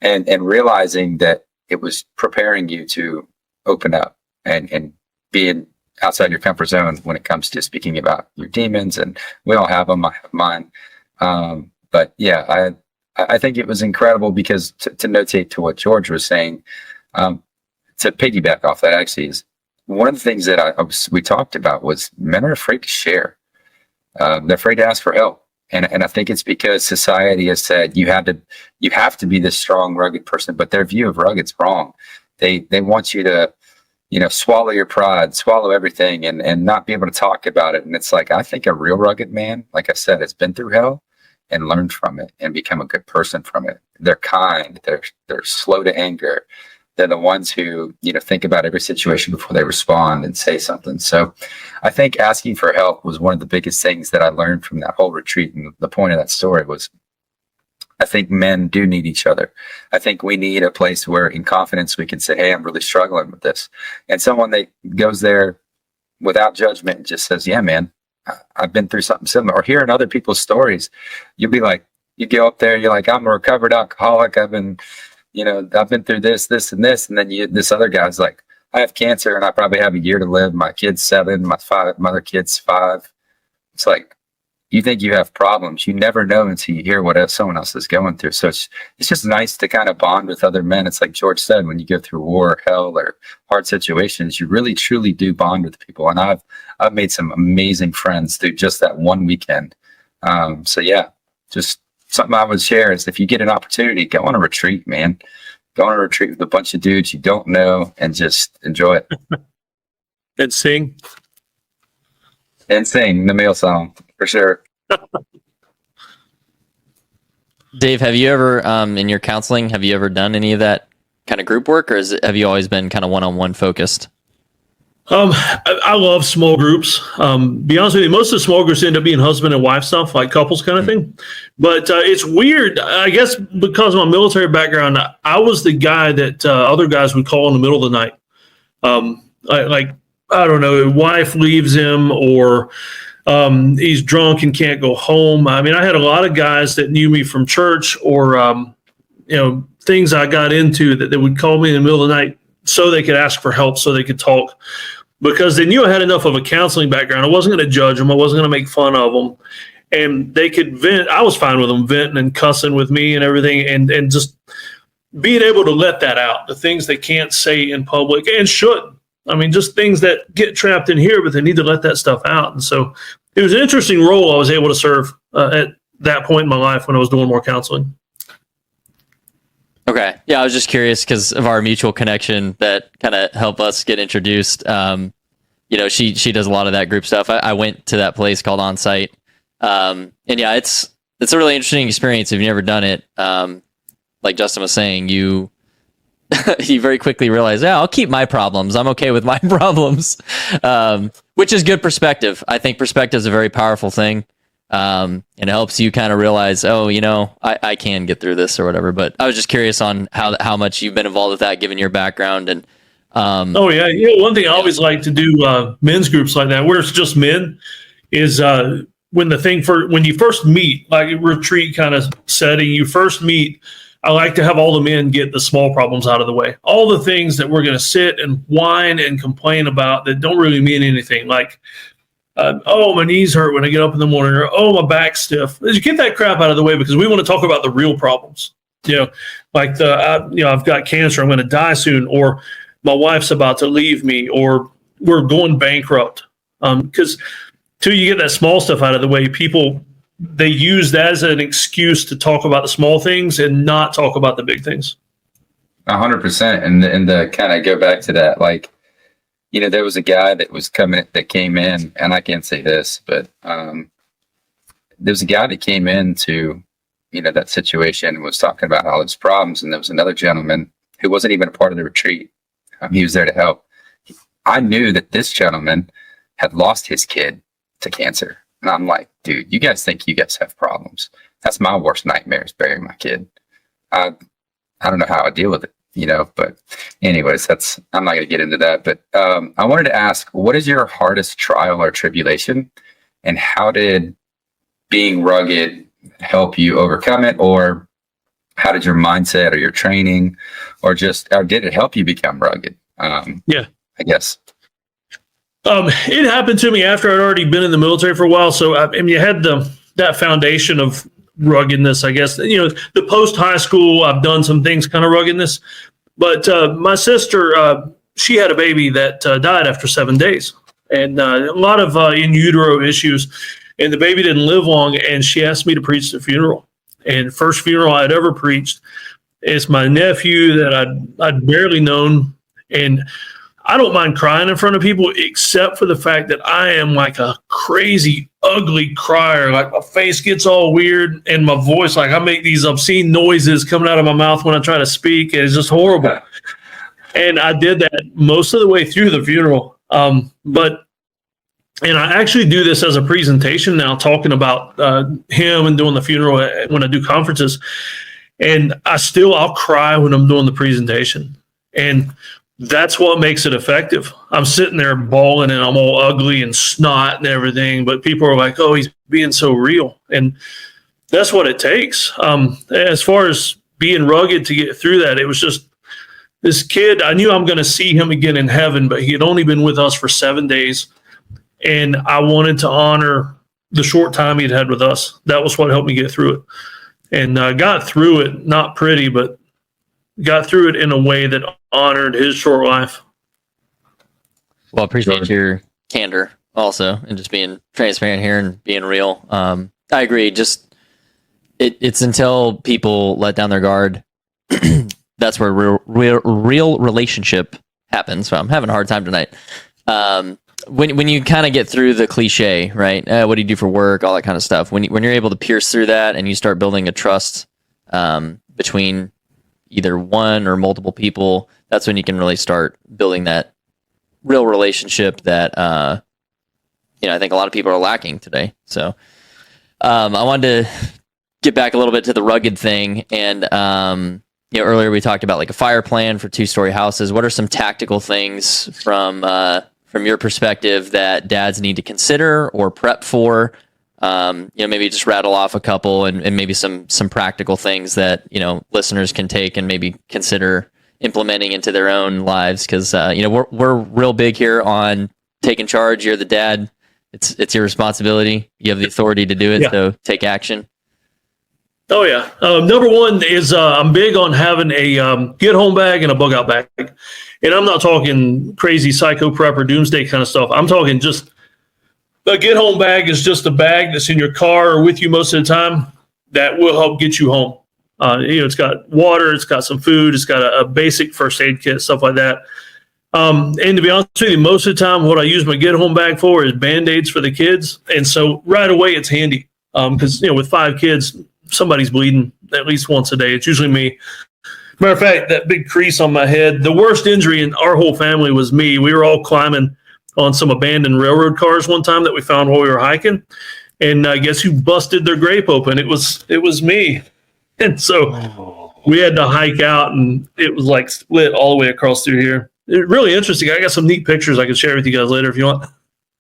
and realizing that it was preparing you to open up and being outside your comfort zone when it comes to speaking about your demons. And we all have them. I have mine. But yeah, I think it was incredible because to notate to what George was saying, to piggyback off that actually is one of the things that we talked about was men are afraid to share. They're afraid to ask for help. And I think it's because society has said you have to be this strong, rugged person, but their view of rugged's wrong. They want you to, swallow your pride, swallow everything, and not be able to talk about it. And it's like, I think a real rugged man, like I said, has been through hell and learned from it and become a good person from it. They're kind. They're slow to anger. They're the ones who, think about every situation before they respond and say something. So I think asking for help was one of the biggest things that I learned from that whole retreat. And the point of that story was, I think men do need each other. I think we need a place where in confidence we can say, hey, I'm really struggling with this. And someone that goes there without judgment and just says, yeah, man, I've been through something similar. Or hearing other people's stories, you'll be like, you go up there, you're like, I'm a recovered alcoholic. I've been through this, and this. And then this other guy's like, I have cancer and I probably have a year to live. My kid's 7, my other kid's 5. It's like, you think you have problems. You never know until you hear what someone else is going through. So it's just nice to kind of bond with other men. It's like George said, when you go through war or hell or hard situations, you really, truly do bond with people. And I've made some amazing friends through just that one weekend. So yeah, just something I would share is if you get an opportunity, go on a retreat, man. Go on a retreat with a bunch of dudes you don't know and just enjoy it. And sing. And sing the male song, for sure. Dave, have you ever, in your counseling, have you ever done any of that kind of group work, or have you always been kind of one-on-one focused? I love small groups. Be honest with you, most of the small groups end up being husband and wife stuff, like couples kind of thing. But it's weird, I guess, because of my military background. I was the guy that other guys would call in the middle of the night. I don't know, wife leaves him, or he's drunk and can't go home. I mean, I had a lot of guys that knew me from church or things I got into that they would call me in the middle of the night so they could ask for help, so they could talk, because they knew I had enough of a counseling background. I wasn't going to judge them. I wasn't going to make fun of them. And they could vent. I was fine with them venting and cussing with me and everything, and just being able to let that out, the things they can't say in public and should. I mean, just things that get trapped in here, but they need to let that stuff out. And so it was an interesting role I was able to serve at that point in my life when I was doing more counseling. Okay. Yeah, I was just curious because of our mutual connection that kind of helped us get introduced. She does a lot of that group stuff. I went to that place called Onsite. And yeah, it's a really interesting experience if you've never done it. Like Justin was saying, you very quickly realize, I'll keep my problems. I'm okay with my problems, which is good perspective. I think perspective is a very powerful thing. And it helps you kind of realize, I can get through this or whatever. But I was just curious on how much you've been involved with that, given your background. And one thing I always like to do men's groups like that, where it's just men, is when you first meet, like a retreat kind of setting, you first meet. I like to have all the men get the small problems out of the way. All the things that we're going to sit and whine and complain about that don't really mean anything. Like, my knees hurt when I get up in the morning, or, my back's stiff. You get that crap out of the way, because we want to talk about the real problems. I've got cancer, I'm going to die soon, or my wife's about to leave me, or we're going bankrupt. Because till you get that small stuff out of the way, they use that as an excuse to talk about the small things and not talk about the big things. 100%. And the kind of go back to that, like, there was a guy that came in, and I can't say this, but there was a guy that came into, that situation and was talking about all his problems. And there was another gentleman who wasn't even a part of the retreat. He was there to help. I knew that this gentleman had lost his kid to cancer. And I'm like, dude, you guys think you guys have problems. That's my worst nightmare, is burying my kid. I don't know how I deal with it, but anyways, I'm not going to get into that. But I wanted to ask, what is your hardest trial or tribulation, and how did being rugged help you overcome it? Or how did your mindset or your training, or did it help you become rugged? I guess. It happened to me after I'd already been in the military for a while. So you had that foundation of ruggedness, I guess. The post high school, I've done some things kind of ruggedness. But my sister, she had a baby that died after 7 days, and a lot of in utero issues, and the baby didn't live long. And she asked me to preach the funeral, and first funeral I'd ever preached. It's my nephew that I'd barely known, and I don't mind crying in front of people, except for the fact that I am like a crazy, ugly crier. Like my face gets all weird, and my voice, like I make these obscene noises coming out of my mouth when I try to speak, and it's just horrible. And I did that most of the way through the funeral. And I actually do this as a presentation now, talking about him and doing the funeral when I do conferences. And I'll cry when I'm doing the presentation. And that's what makes it effective. I'm sitting there bawling and I'm all ugly and snot and everything, but people are like, oh, he's being so real. And that's what it takes. As far as being rugged to get through that, it was just this kid. I knew I'm going to see him again in heaven, but he had only been with us for 7 days. And I wanted to honor the short time he'd had with us. That was what helped me get through it. And got through it, not pretty, but got through it in a way that honored his short life. Well, appreciate your candor also, and just being transparent here and being real. I agree. Just it's until people let down their guard, that's where real relationship happens. So I'm having a hard time tonight. When you kind of get through the cliche, right? What do you do for work? All that kind of stuff. When you're able to pierce through that and you start building a trust between either one or multiple people, that's when you can really start building that real relationship that I think a lot of people are lacking today. So I wanted to get back a little bit to the rugged thing, and earlier we talked about like a fire plan for 2-story houses. What are some tactical things from your perspective that dads need to consider or prep for? Maybe just rattle off a couple and maybe some practical things that, listeners can take and maybe consider implementing into their own lives. Cause, we're real big here on taking charge. You're the dad. It's your responsibility. You have the authority to do it. Yeah. So take action. Oh yeah. Number one is, I'm big on having a, get home bag and a bug out bag. And I'm not talking crazy psycho prep or doomsday kind of stuff. I'm talking just a get home bag is just a bag that's in your car or with you most of the time that will help get you home. It's got water, it's got some food, it's got a basic first aid kit, stuff like that. And to be honest with you, most of the time, what I use my get home bag for is Band-Aids for the kids. And so right away, it's handy because, with 5 kids, somebody's bleeding at least once a day. It's usually me. Matter of fact, that big crease on my head, the worst injury in our whole family was me. We were all climbing on some abandoned railroad cars one time that we found while we were hiking. And guess who busted their grape open? It was me. And so we had to hike out, and it was like split all the way across through here. It's really interesting. I got some neat pictures I can share with you guys later if you want.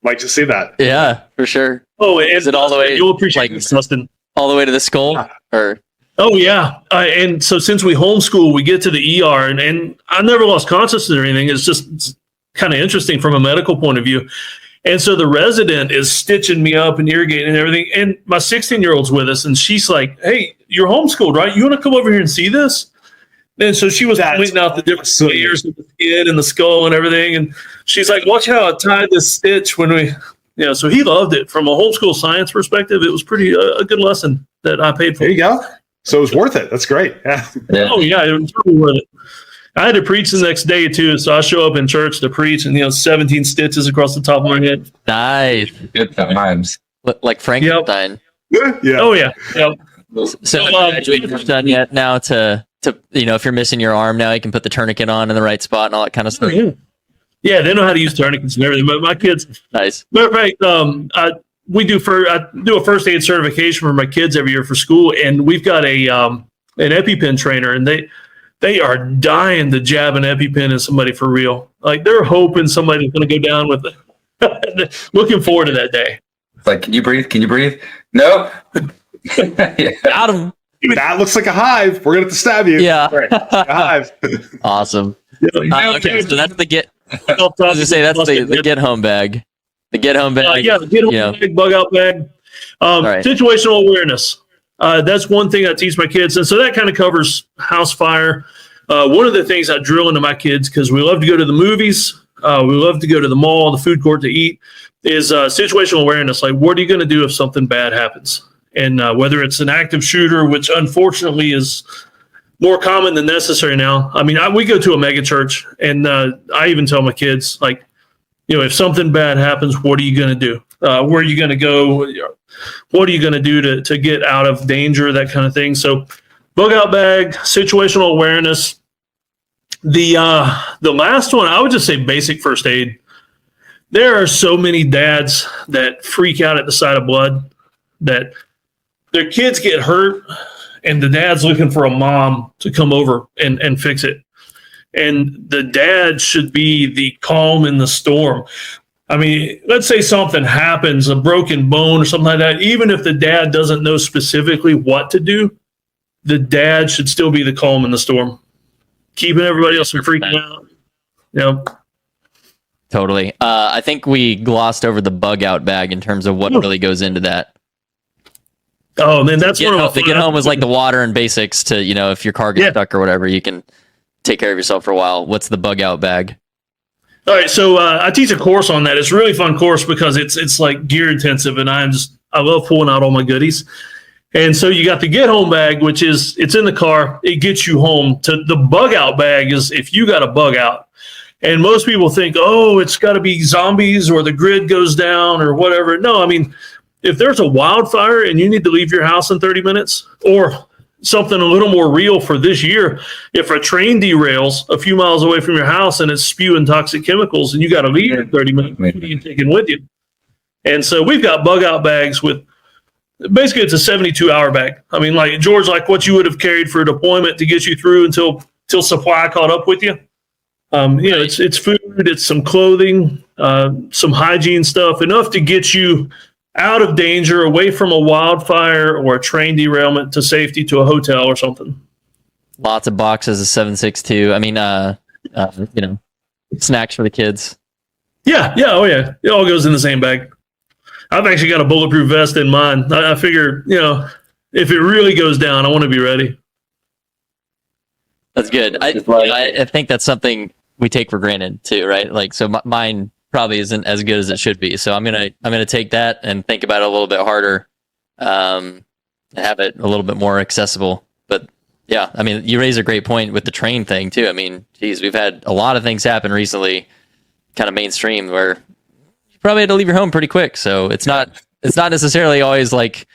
Like to see that. Yeah, for sure. Oh, and is it all the way? You'll appreciate this, Dustin. All the way to the skull? Or oh, yeah. And so since we homeschool, we get to the ER, and I never lost consciousness or anything. It's kind of interesting from a medical point of view. And so the resident is stitching me up and irrigating and everything. And my 16-year-old's with us, and she's like, hey, you're homeschooled, right? You want to come over here and see this? And so she was pointing out the different layers of the skin and the skull and everything. And she's like, watch how I tied this stitch when we, so he loved it. From a homeschool science perspective, it was pretty a good lesson that I paid for. There you go. So it was worth it. That's great. Yeah. Oh, yeah, it was totally worth it. I had to preach the next day, too. So I show up in church to preach, and, 17 stitches across the top of my head. Nice. Good times. Like Frankenstein. Yep. Yeah. Oh, yeah. Yep. So graduation's done yet now to if you're missing your arm now, you can put the tourniquet on in the right spot and all that kind of stuff. Yeah, they know how to use tourniquets and everything. But my kids, nice. Matter of fact, I do a first aid certification for my kids every year for school, and we've got an EpiPen trainer, and they are dying to jab an EpiPen in somebody for real. Like they're hoping somebody's going to go down with it. Looking forward to that day. It's like, can you breathe? Can you breathe? No. Yeah. Got him. That looks like a hive. We're gonna have to stab you. Yeah. Right. A hive. Awesome. Okay, so that's the get. I was gonna say that's the get home bag. The get home bag. The get home bag, bug out bag. Right. Situational awareness. That's one thing I teach my kids, and so that kind of covers house fire, one of the things I drill into my kids, because we love to go to the movies, we love to go to the mall, the food court to eat, is situational awareness. Like, what are you going to do if something bad happens? And whether it's an active shooter, which unfortunately is more common than necessary now. I mean, we go to a mega church, and I even tell my kids, like, if something bad happens, what are you going to do? Where are you going to go? What are you going to do to get out of danger, that kind of thing? So bug out bag, situational awareness. The last one, I would just say basic first aid. There are so many dads that freak out at the sight of blood, that their kids get hurt, and the dad's looking for a mom to come over and fix it. And the dad should be the calm in the storm. I mean, let's say something happens, a broken bone or something like that. Even if the dad doesn't know specifically what to do, the dad should still be the calm in the storm, keeping everybody else from freaking out. Totally. I think we glossed over the bug out bag in terms of what really goes into that. Oh man, that's one of the get home was like the water and basics to, if your car gets stuck or whatever, you can take care of yourself for a while. What's the bug out bag? All right, so I teach a course on that. It's a really fun course because it's like gear intensive, and I love pulling out all my goodies. And so you got the get home bag, which is it's in the car. It gets you home. To the bug out bag is if you got a bug out. And most people think, oh, it's got to be zombies or the grid goes down or whatever. No, I mean, if there's a wildfire and you need to leave your house in 30 minutes, or something a little more real for this year, if a train derails a few miles away from your house and it's spewing toxic chemicals and you got to leave in 30 minutes, what are you taking with you? And so we've got bug out bags with, basically it's a 72-hour bag. I mean, like George, like what you would have carried for a deployment to get you through until supply caught up with you. It's food, it's some clothing, some hygiene stuff, enough to get you out of danger, away from a wildfire or a train derailment, to safety, to a hotel or something. Lots of boxes of 7.62. I mean, snacks for the kids. Yeah. Oh yeah. It all goes in the same bag. I've actually got a bulletproof vest in mine. I figure, if it really goes down, I want to be ready. That's good. I think that's something we take for granted too, right? Like, so mine probably isn't as good as it should be. So I'm gonna take that and think about it a little bit harder, and have it a little bit more accessible. But yeah, I mean, you raise a great point with the train thing too. I mean, geez, we've had a lot of things happen recently, kind of mainstream, where you probably had to leave your home pretty quick. So it's not necessarily always like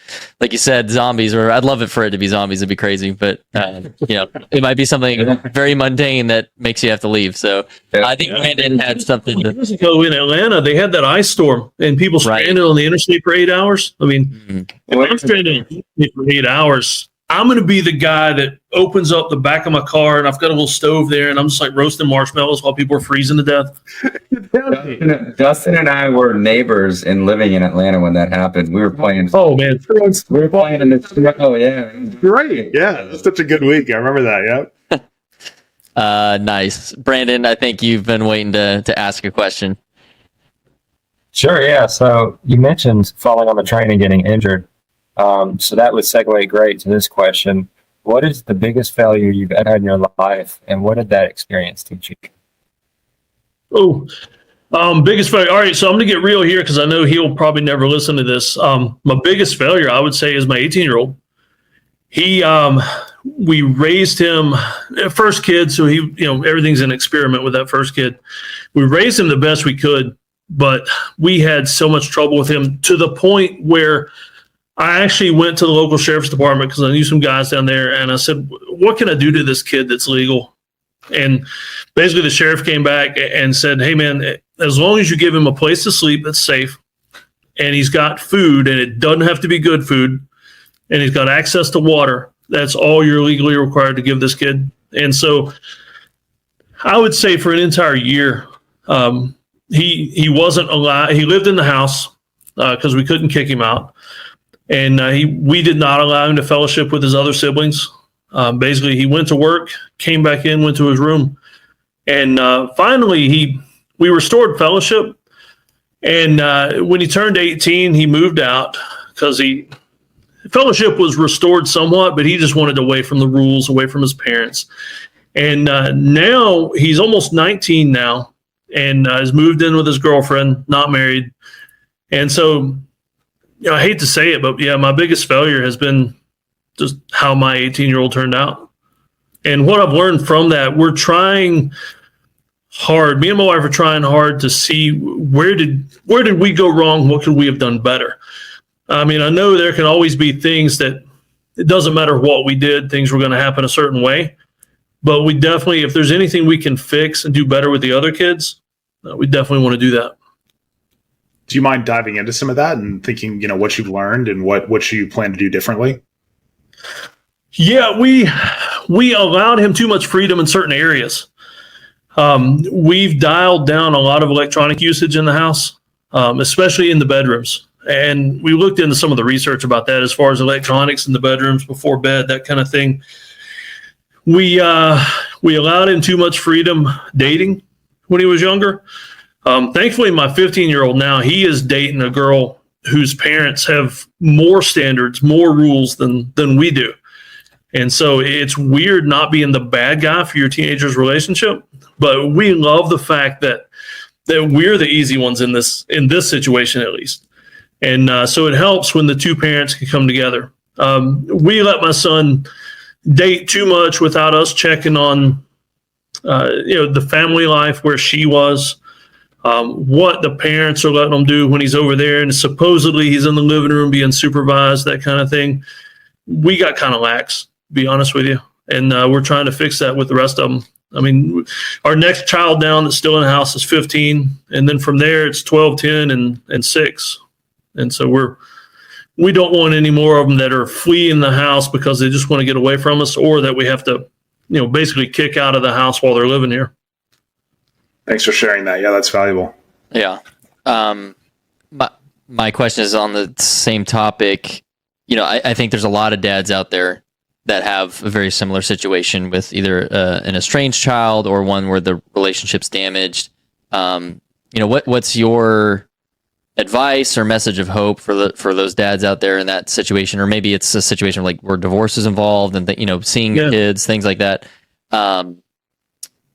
you said, zombies, or I'd love it for it to be zombies. It'd be crazy, but it might be something very mundane that makes you have to leave. So I think Brandon had something. Years ago in Atlanta, they had that ice storm and people stranded on the interstate for 8 hours. I mean, if I'm stranded on the interstate for 8 hours, I'm going to be the guy that opens up the back of my car, and I've got a little stove there, and I'm just like roasting marshmallows while people are freezing to death. Justin and I were neighbors and living in Atlanta when that happened. We were playing. Oh man, we were playing in the snow. Oh yeah, great. Yeah, that's such a good week. I remember that. Yeah. Nice, Brandon. I think you've been waiting to ask a question. Sure. Yeah. So you mentioned falling on the train and getting injured. So that would segue great to this question. What is the biggest failure you've ever had in your life, and what did that experience teach you? Biggest failure. All right, so I'm going to get real here because I know he'll probably never listen to this. My biggest failure, I would say, is my 18-year-old. We raised him, first kid, so he, everything's an experiment with that first kid. We raised him the best we could, but we had so much trouble with him to the point where I actually went to the local sheriff's department because I knew some guys down there, and I said, what can I do to this kid that's legal? And basically the sheriff came back and said, hey man, as long as you give him a place to sleep that's safe, and he's got food, and it doesn't have to be good food, and he's got access to water, that's all you're legally required to give this kid. And so I would say for an entire year, he wasn't allowed. He lived in the house because we couldn't kick him out. And we did not allow him to fellowship with his other siblings. Basically, he went to work, came back in, went to his room. And finally, we restored fellowship. And when he turned 18, he moved out because fellowship was restored somewhat, but he just wanted away from the rules, away from his parents. And now he's almost 19 now, and has moved in with his girlfriend, not married. And so, I hate to say it, but yeah, my biggest failure has been just how my 18-year-old turned out. And what I've learned from that, we're trying hard. Me and my wife are trying hard to see where did we go wrong? What could we have done better? I mean, I know there can always be things that it doesn't matter what we did, things were going to happen a certain way. But we definitely, if there's anything we can fix and do better with the other kids, we definitely want to do that. Do you mind diving into some of that and thinking, what you've learned and what you plan to do differently? Yeah, we allowed him too much freedom in certain areas. We've dialed down a lot of electronic usage in the house, especially in the bedrooms. And we looked into some of the research about that as far as electronics in the bedrooms before bed, that kind of thing. We allowed him too much freedom dating when he was younger. Thankfully, my 15-year-old now, he is dating a girl whose parents have more standards, more rules than we do. And so it's weird not being the bad guy for your teenager's relationship, but we love the fact that we're the easy ones in this situation, at least. And so it helps when the two parents can come together. We let my son date too much without us checking on, the family life where she was, what the parents are letting him do when he's over there, and supposedly he's in the living room being supervised, that kind of thing. We got kind of lax, to be honest with you, and we're trying to fix that with the rest of them. I mean, our next child down that's still in the house is 15, and then from there it's 12, 10, and 6. And so we don't want any more of them that are fleeing the house because they just want to get away from us, or that we have to, basically kick out of the house while they're living here. Thanks for sharing that. Yeah, that's valuable. Yeah. My question is on the same topic. I think there's a lot of dads out there that have a very similar situation with either an estranged child or one where the relationship's damaged. What's your advice or message of hope for those dads out there in that situation? Or maybe it's a situation like where divorce is involved and seeing kids, things like that.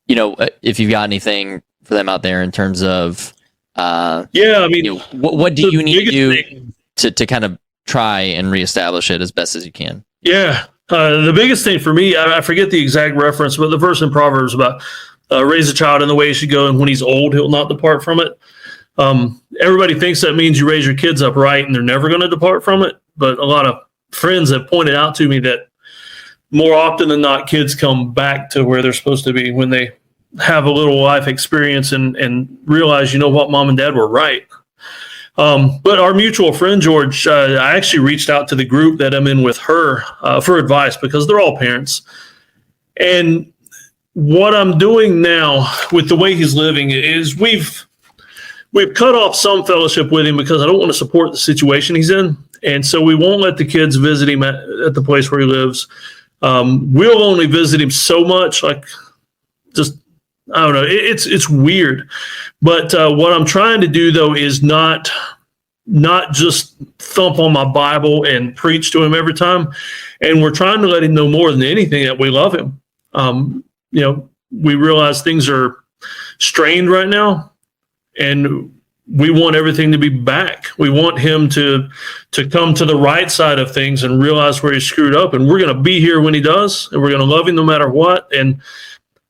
If you've got anything for them out there in terms of, what do you need to do to kind of try and reestablish it as best as you can? Yeah. The biggest thing for me, I forget the exact reference, but the verse in Proverbs about raise a child in the way he should go, and when he's old, he'll not depart from it. Everybody thinks that means you raise your kids up right and they're never going to depart from it. But a lot of friends have pointed out to me that more often than not, kids come back to where they're supposed to be when they have a little life experience and realize, what, mom and dad were right. But our mutual friend, George, I actually reached out to the group that I'm in with her for advice because they're all parents. And what I'm doing now with the way he's living is we've cut off some fellowship with him because I don't want to support the situation he's in. And so we won't let the kids visit him at the place where he lives. We'll only visit him so much, I don't know. It's weird. But what I'm trying to do, though, is not just thump on my Bible and preach to him every time. And we're trying to let him know more than anything that we love him. We realize things are strained right now, and we want everything to be back. We want him to come to the right side of things and realize where he screwed up. And we're going to be here when he does, and we're going to love him no matter what. And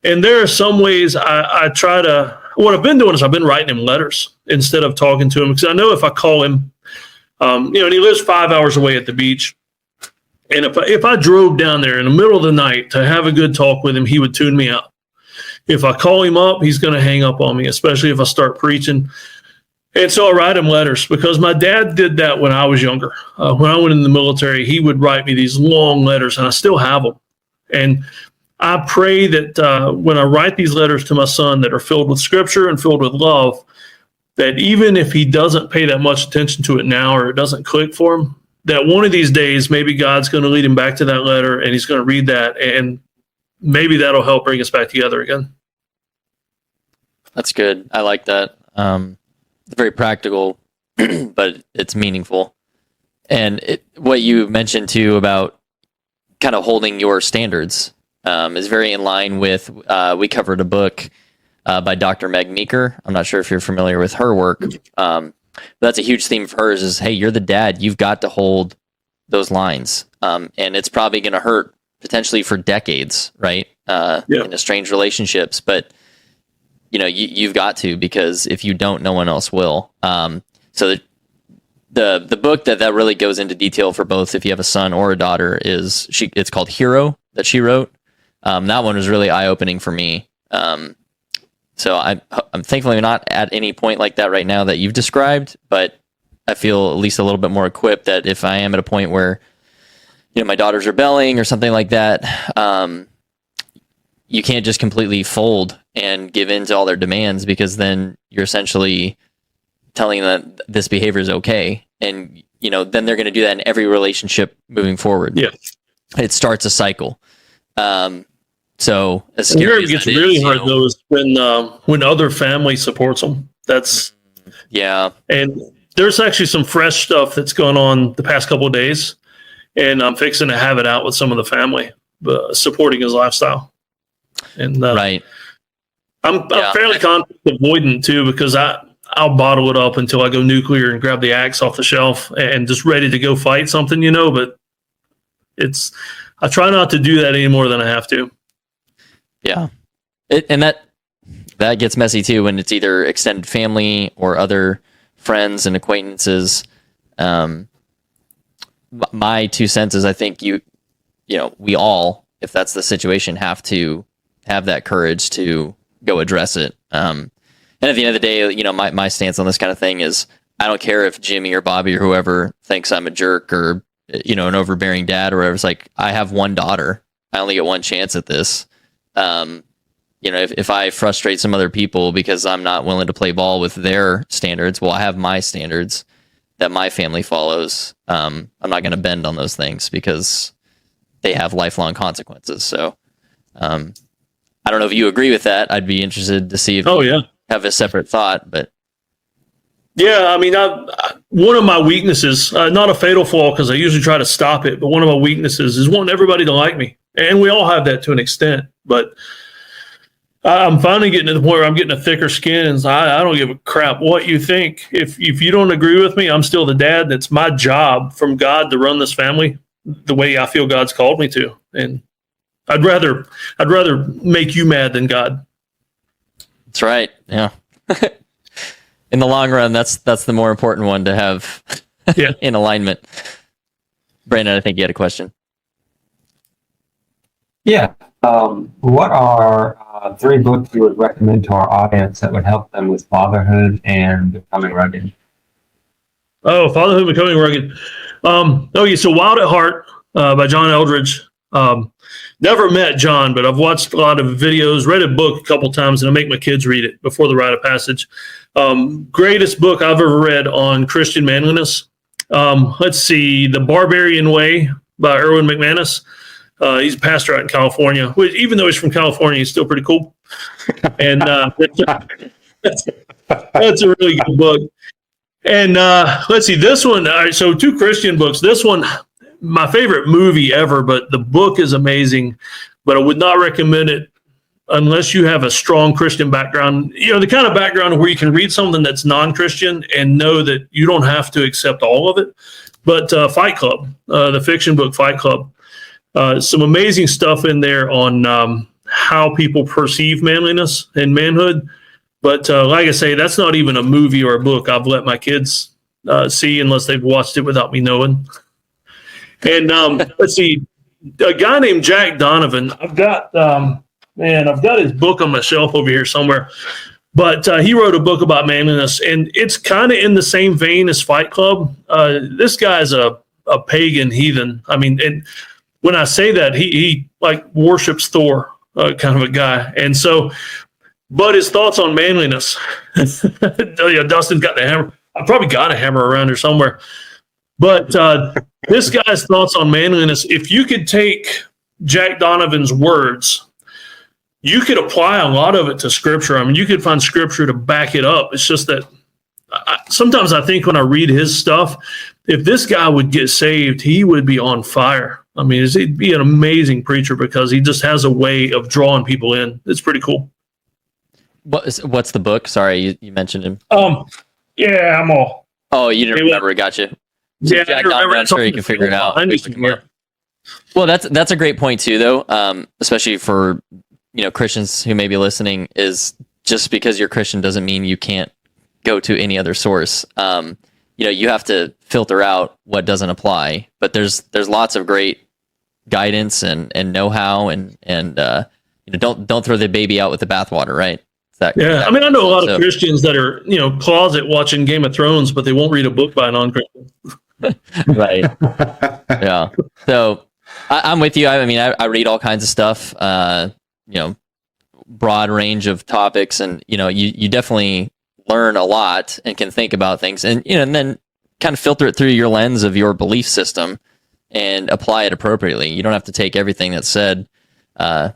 there are some ways I try to, what I've been doing is I've been writing him letters instead of talking to him, because I know if I call him, and he lives 5 hours away at the beach. And if I drove down there in the middle of the night to have a good talk with him, he would tune me out. If I call him up, he's going to hang up on me, especially if I start preaching. And so I write him letters because my dad did that when I was younger. When I went in the military, he would write me these long letters, and I still have them. And I pray that when I write these letters to my son that are filled with scripture and filled with love, that even if he doesn't pay that much attention to it now or it doesn't click for him, that one of these days, maybe God's going to lead him back to that letter and he's going to read that, and maybe that'll help bring us back together again. That's good. I like that. It's very practical, but it's meaningful. And what you mentioned too about kind of holding your standards. is very in line with, we covered a book by Dr. Meg Meeker. I'm not sure if you're familiar with her work. But that's a huge theme of hers is, hey, you're the dad. You've got to hold those lines. And it's probably going to hurt potentially for decades, right? In estranged relationships. But, you've got to, because if you don't, no one else will. So the book that really goes into detail for both, if you have a son or a daughter, it's called Hero, that she wrote. That one was really eye-opening for me. So I'm thankfully not at any point like that right now that you've described, but I feel at least a little bit more equipped that if I am at a point where, my daughter's rebelling or something like that, you can't just completely fold and give in to all their demands, because then you're essentially telling them that this behavior is okay. And, then they're going to do that in every relationship moving forward. Yeah. It starts a cycle. So as Where scary it as gets that really is, hard though is when other family supports them. That's and there's actually some fresh stuff that's going on the past couple of days, and I'm fixing to have it out with some of the family supporting his lifestyle. And right, I'm fairly conflict avoidant too, because I'll bottle it up until I go nuclear and grab the axe off the shelf and just ready to go fight something, But I try not to do that any more than I have to. Yeah, and that gets messy too when it's either extended family or other friends and acquaintances. My 2 cents is I think we all, if that's the situation, have to have that courage to go address it. And at the end of the day, my stance on this kind of thing is I don't care if Jimmy or Bobby or whoever thinks I'm a jerk or an overbearing dad or whatever. It's like, I have one daughter. I only get one chance at this. If I frustrate some other people because I'm not willing to play ball with their standards, well, I have my standards that my family follows. I'm not going to bend on those things because they have lifelong consequences. So, I don't know if you agree with that. I'd be interested to see if you have a separate thought, but. Yeah, I mean, one of my weaknesses, not a fatal flaw because I usually try to stop it, but one of my weaknesses is wanting everybody to like me. And we all have that to an extent, but I'm finally getting to the point where I'm getting a thicker skin, and I don't give a crap what you think. If you don't agree with me, I'm still the dad. That's my job from God to run this family the way I feel God's called me to. And I'd rather make you mad than God. That's right. Yeah. In the long run, that's the more important one to have in alignment. Brandon, I think you had a question. Yeah. What are 3 books you would recommend to our audience that would help them with fatherhood and becoming rugged? Oh, Fatherhood Becoming Rugged. So Wild at Heart by John Eldredge. Never met John, but I've watched a lot of videos, read a book a couple times, and I make my kids read it before the rite of passage. Greatest book I've ever read on Christian manliness. Let's see, The Barbarian Way by Erwin McManus. He's a pastor out in California. Even though he's from California, he's still pretty cool. And that's a really good book. And let's see, this one. All right, so 2 Christian books. This one, my favorite movie ever, but the book is amazing. But I would not recommend it unless you have a strong Christian background. The kind of background where you can read something that's non-Christian and know that you don't have to accept all of it. But Fight Club, the fiction book Fight Club. Some amazing stuff in there on how people perceive manliness and manhood. But like I say, that's not even a movie or a book I've let my kids see unless they've watched it without me knowing. And let's see, a guy named Jack Donovan. I've got his book on my shelf over here somewhere. But he wrote a book about manliness, and it's kind of in the same vein as Fight Club. This guy's a pagan heathen. I mean, and when I say that, he like worships Thor, kind of a guy. And so, but his thoughts on manliness. Dustin got the hammer. I probably got a hammer around here somewhere. But this guy's thoughts on manliness, if you could take Jack Donovan's words, you could apply a lot of it to Scripture. I mean, you could find Scripture to back it up. It's just that sometimes I think when I read his stuff, if this guy would get saved, he would be on fire. I mean, he'd be an amazing preacher because he just has a way of drawing people in. It's pretty cool. What's the book? Sorry, you mentioned him. Yeah, I'm all. Oh, you didn't remember? Gotcha. Yeah, Jack Donner, I'm sure you can figure it out. Yeah. Well, that's a great point too, though. Especially for Christians who may be listening, is just because you're Christian doesn't mean you can't go to any other source. You have to filter out what doesn't apply. But there's lots of great guidance and know-how and don't throw the baby out with the bathwater, right? I mean, I know a lot of Christians that are closet watching Game of Thrones, but they won't read a book by a non-Christian. Right. Yeah. So I'm with you. I mean, I read all kinds of stuff. Broad range of topics, and you definitely learn a lot and can think about things, and and then kind of filter it through your lens of your belief system and apply it appropriately. You don't have to take everything that's said, and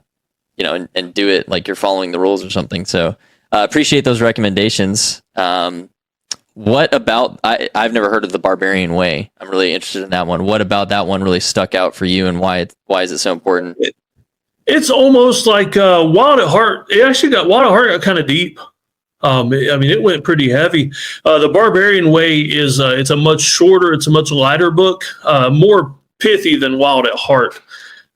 do it like you're following the rules or something. So appreciate those recommendations. What about, I've never heard of the Barbarian Way. I'm really interested in that one. What about that one really stuck out for you, and why is it so important? It's almost like Wild at Heart. It actually got kind of deep. I mean, it went pretty heavy. The Barbarian Way is it's a much shorter, it's a much lighter book, more pithy than Wild at Heart.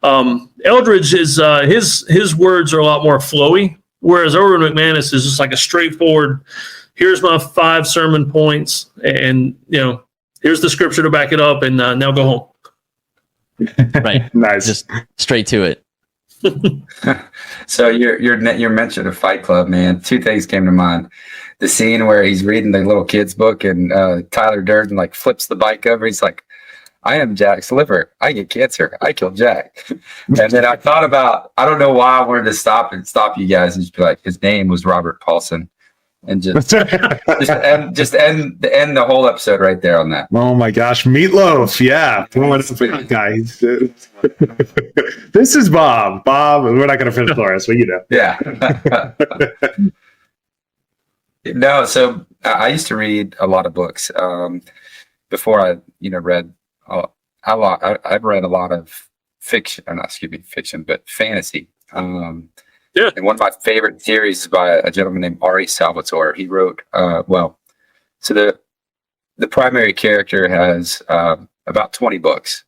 Eldridge is his words are a lot more flowy, whereas Erwin McManus is just like a straightforward. Here's my 5 sermon points, and here's the scripture to back it up, and now go home. Right, Nice. Just straight to it. So your mention of Fight Club, man. 2 things came to mind. The scene where he's reading the little kid's book, and Tyler Durden like flips the bike over. He's like, "I am Jack's liver. I get cancer. I killed Jack." And then I thought about, I don't know why I wanted to stop you guys and just be like, his name was Robert Paulson, and just end the whole episode right there on that. Oh my gosh, Meatloaf! Yeah, guys. This is Bob. Bob, we're not going to finish Flores, but Yeah. No, so I used to read a lot of books before I read I've read a lot of fiction, but fantasy. Yeah. And one of my favorite series is by a gentleman named Ari Salvatore. He wrote, so the primary character has about 20 books,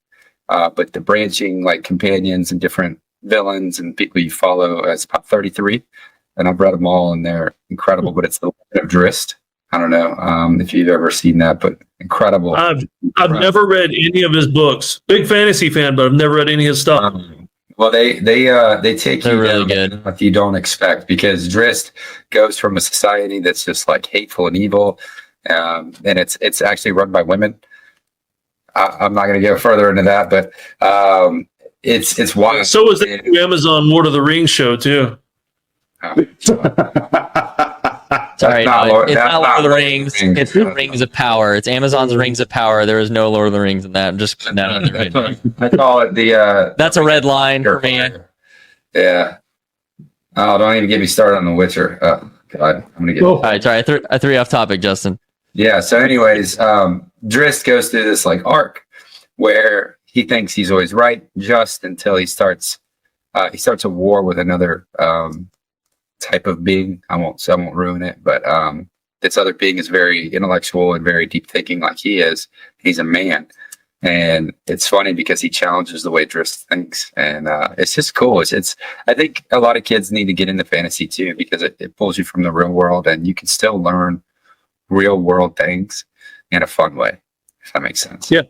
but the branching like companions and different villains and people you follow is about 33. And I've read them all, and they're incredible. But it's the Legend of Drizzt. I don't know if you've ever seen that, but incredible. I've never read any of his books. Big fantasy fan, but I've never read any of his stuff. Well, they take They're you really down good. what you don't expect, because Drizzt goes from a society that's just like hateful and evil, and it's actually run by women. I'm not going to go further into that, but it's wild. So was the new Amazon Lord of the Rings show too. Sorry, That's not no, Lord- it's that's not Lord not of the Lord of the Rings. Rings. It's the Rings of Power. It's Amazon's Rings of Power. There is no Lord of the Rings in that. I'm just putting that out there right now. I call it the. That's a red line for me. Yeah. Oh, don't even get me started on The Witcher. Oh, God, I'm gonna get. Oh. All right, sorry, I threw you off topic, Justin. Yeah. So, anyways, Drizzt goes through this like arc where he thinks he's always right, just until he starts a war with another type of being. I won't ruin it, but this other being is very intellectual and very deep thinking, like he is. He's a man, and it's funny because he challenges the way Drizzt thinks, and it's just cool. It's I think a lot of kids need to get into fantasy too, because it pulls you from the real world, and you can still learn real world things in a fun way, if that makes sense. Yeah.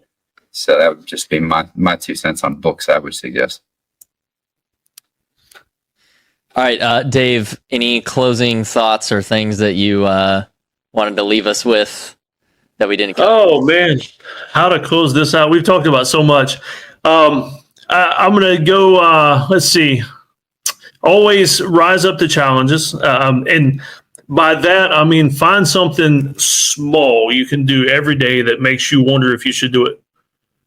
So that would just be my 2 cents on books I would suggest. All right, Dave, any closing thoughts or things that you wanted to leave us with that we didn't cover? Oh man, how to close this out? We've talked about so much. I'm gonna go. Let's see. Always rise up to challenges, and by that I mean find something small you can do every day that makes you wonder if you should do it.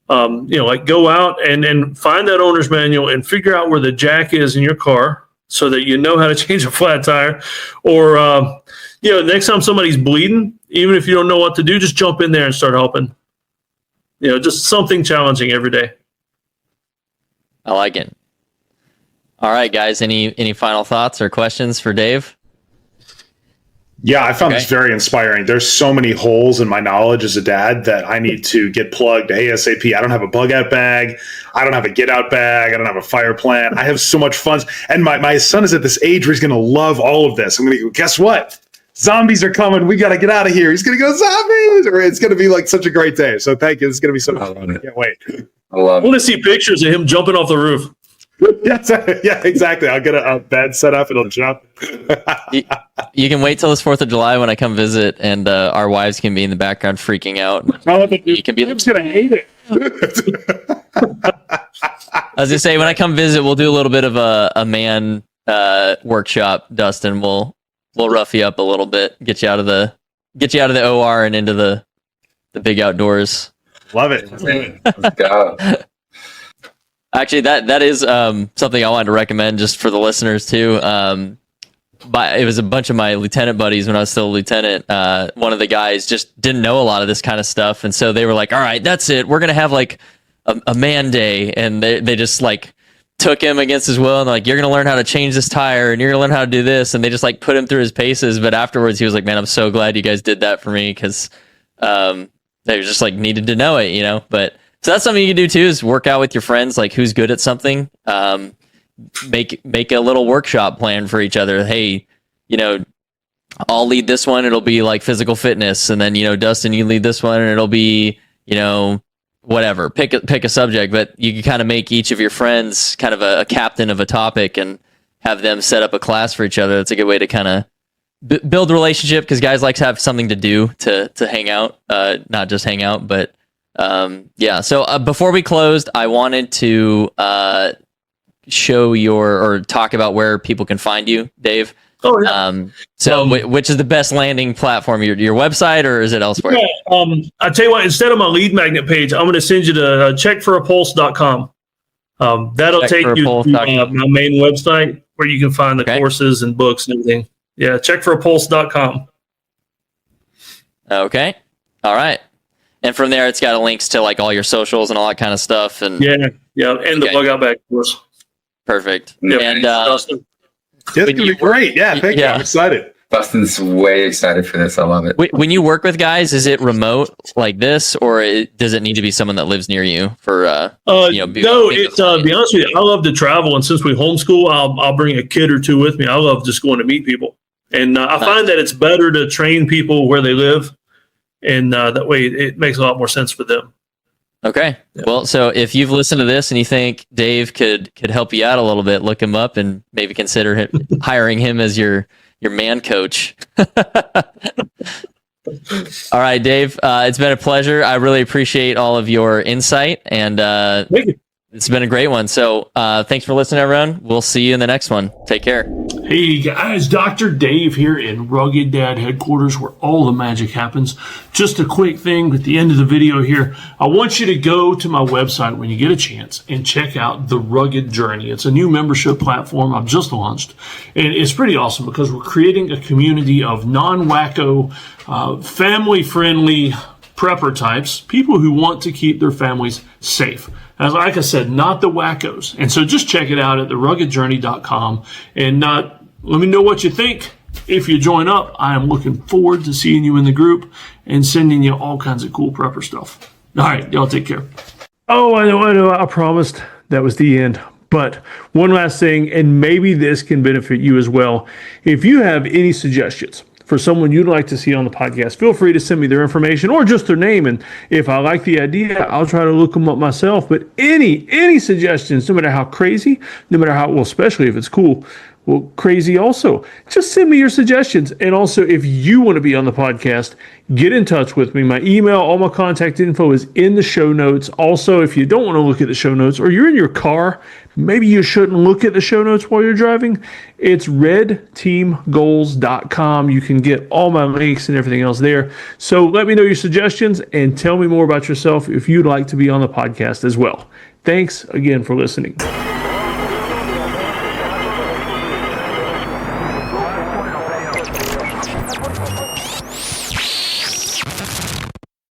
Like go out and find that owner's manual and figure out where the jack is in your car, so that you know how to change a flat tire. Or, next time somebody's bleeding, even if you don't know what to do, just jump in there and start helping. Just something challenging every day. I like it. All right, guys. Any final thoughts or questions for Dave? Yeah, I found this very inspiring. There's so many holes in my knowledge as a dad that I need to get plugged ASAP. I don't have a bug out bag. I don't have a get out bag. I don't have a fire plan. I have so much fun. And my son is at this age where he's going to love all of this. I'm going to go, guess what? Zombies are coming. We got to get out of here. He's going to go, zombies. Or it's going to be like such a great day. So thank you. It's going to be so much fun. I can't wait. I love I want to see pictures of him jumping off the roof. Yeah, exactly. I'll get a bed set up. It'll jump. You can wait till this 4th of July when I come visit, and our wives can be in the background freaking out. You can be. I'm just gonna hate it. As I say, when I come visit, we'll do a little bit of a man workshop. Dustin, we'll rough you up a little bit, get you out of the OR and into the big outdoors. Love it. Let's go. Actually, that is something I wanted to recommend just for the listeners too. It was a bunch of my lieutenant buddies when I was still a lieutenant. One of the guys just didn't know a lot of this kind of stuff, and so they were like, "All right, that's it. We're gonna have like a man day," and they just like took him against his will and like, "You're gonna learn how to change this tire, and you're gonna learn how to do this," and they just like put him through his paces. But afterwards, he was like, "Man, I'm so glad you guys did that for me because they just like needed to know it, you know." But so that's something you can do too, is work out with your friends, like who's good at something. Make a little workshop plan for each other. Hey, you know, I'll lead this one. It'll be like physical fitness. And then, you know, Dustin, you lead this one and it'll be, you know, whatever, pick a subject, but you can kind of make each of your friends kind of a captain of a topic and have them set up a class for each other. That's a good way to kind of build a relationship, because guys like to have something to do to hang out, not just hang out, but yeah. So before we closed, I wanted to show or talk about where people can find you, Dave. Oh, yeah. Which is the best landing platform? Your website, or is it elsewhere? Yeah, I tell you what, instead of my lead magnet page, I'm going to send you to checkforapulse.com. That'll take you to my main website where you can find the courses and books and everything. Yeah, checkforapulse.com. Okay. All right. And from there, it's got links to like all your socials and all that kind of stuff. And and the bug out bag course. Perfect. Yeah, and It's going to be great. Yeah, thank you. I'm excited. Dustin's way excited for this. I love it. When you work with guys, is it remote like this, or does it need to be someone that lives near you for? No, it's to be honest with you, I love to travel, and since we homeschool, I'll bring a kid or two with me. I love just going to meet people, and I find that it's better to train people where they live, and that way it makes a lot more sense for them. Okay. Yeah. Well, so if you've listened to this and you think Dave could help you out a little bit, look him up and maybe consider hiring him as your man coach. All right, Dave, it's been a pleasure. I really appreciate all of your insight, and it's been a great one. So thanks for listening, everyone. We'll see you in the next one. Take care. Hey guys, Dr. Dave here in Rugged Dad headquarters, where all the magic happens. Just a quick thing at the end of the video here. I want you to go to my website when you get a chance and check out The Rugged Journey. It's a new membership platform I've just launched, and it's pretty awesome because we're creating a community of non-wacko, family-friendly prepper types, people who want to keep their families safe. As like I said, not the wackos. And so just check it out at theruggedjourney.com and let me know what you think. If you join up, I am looking forward to seeing you in the group and sending you all kinds of cool prepper stuff. All right, y'all take care. Oh, I know. I promised that was the end. But one last thing, and maybe this can benefit you as well. If you have any suggestions for someone you'd like to see on the podcast, feel free to send me their information or just their name. And if I like the idea, I'll try to look them up myself. But any suggestions, no matter how crazy, no matter how, well, especially if it's cool, well, crazy also, just send me your suggestions. And also, if you want to be on the podcast, get in touch with me. My email, all my contact info is in the show notes. Also, if you don't want to look at the show notes, or you're in your car, maybe you shouldn't look at the show notes while you're driving, it's redteamgoals.com. You can get all my links and everything else there. So let me know your suggestions and tell me more about yourself if you'd like to be on the podcast as well. Thanks again for listening.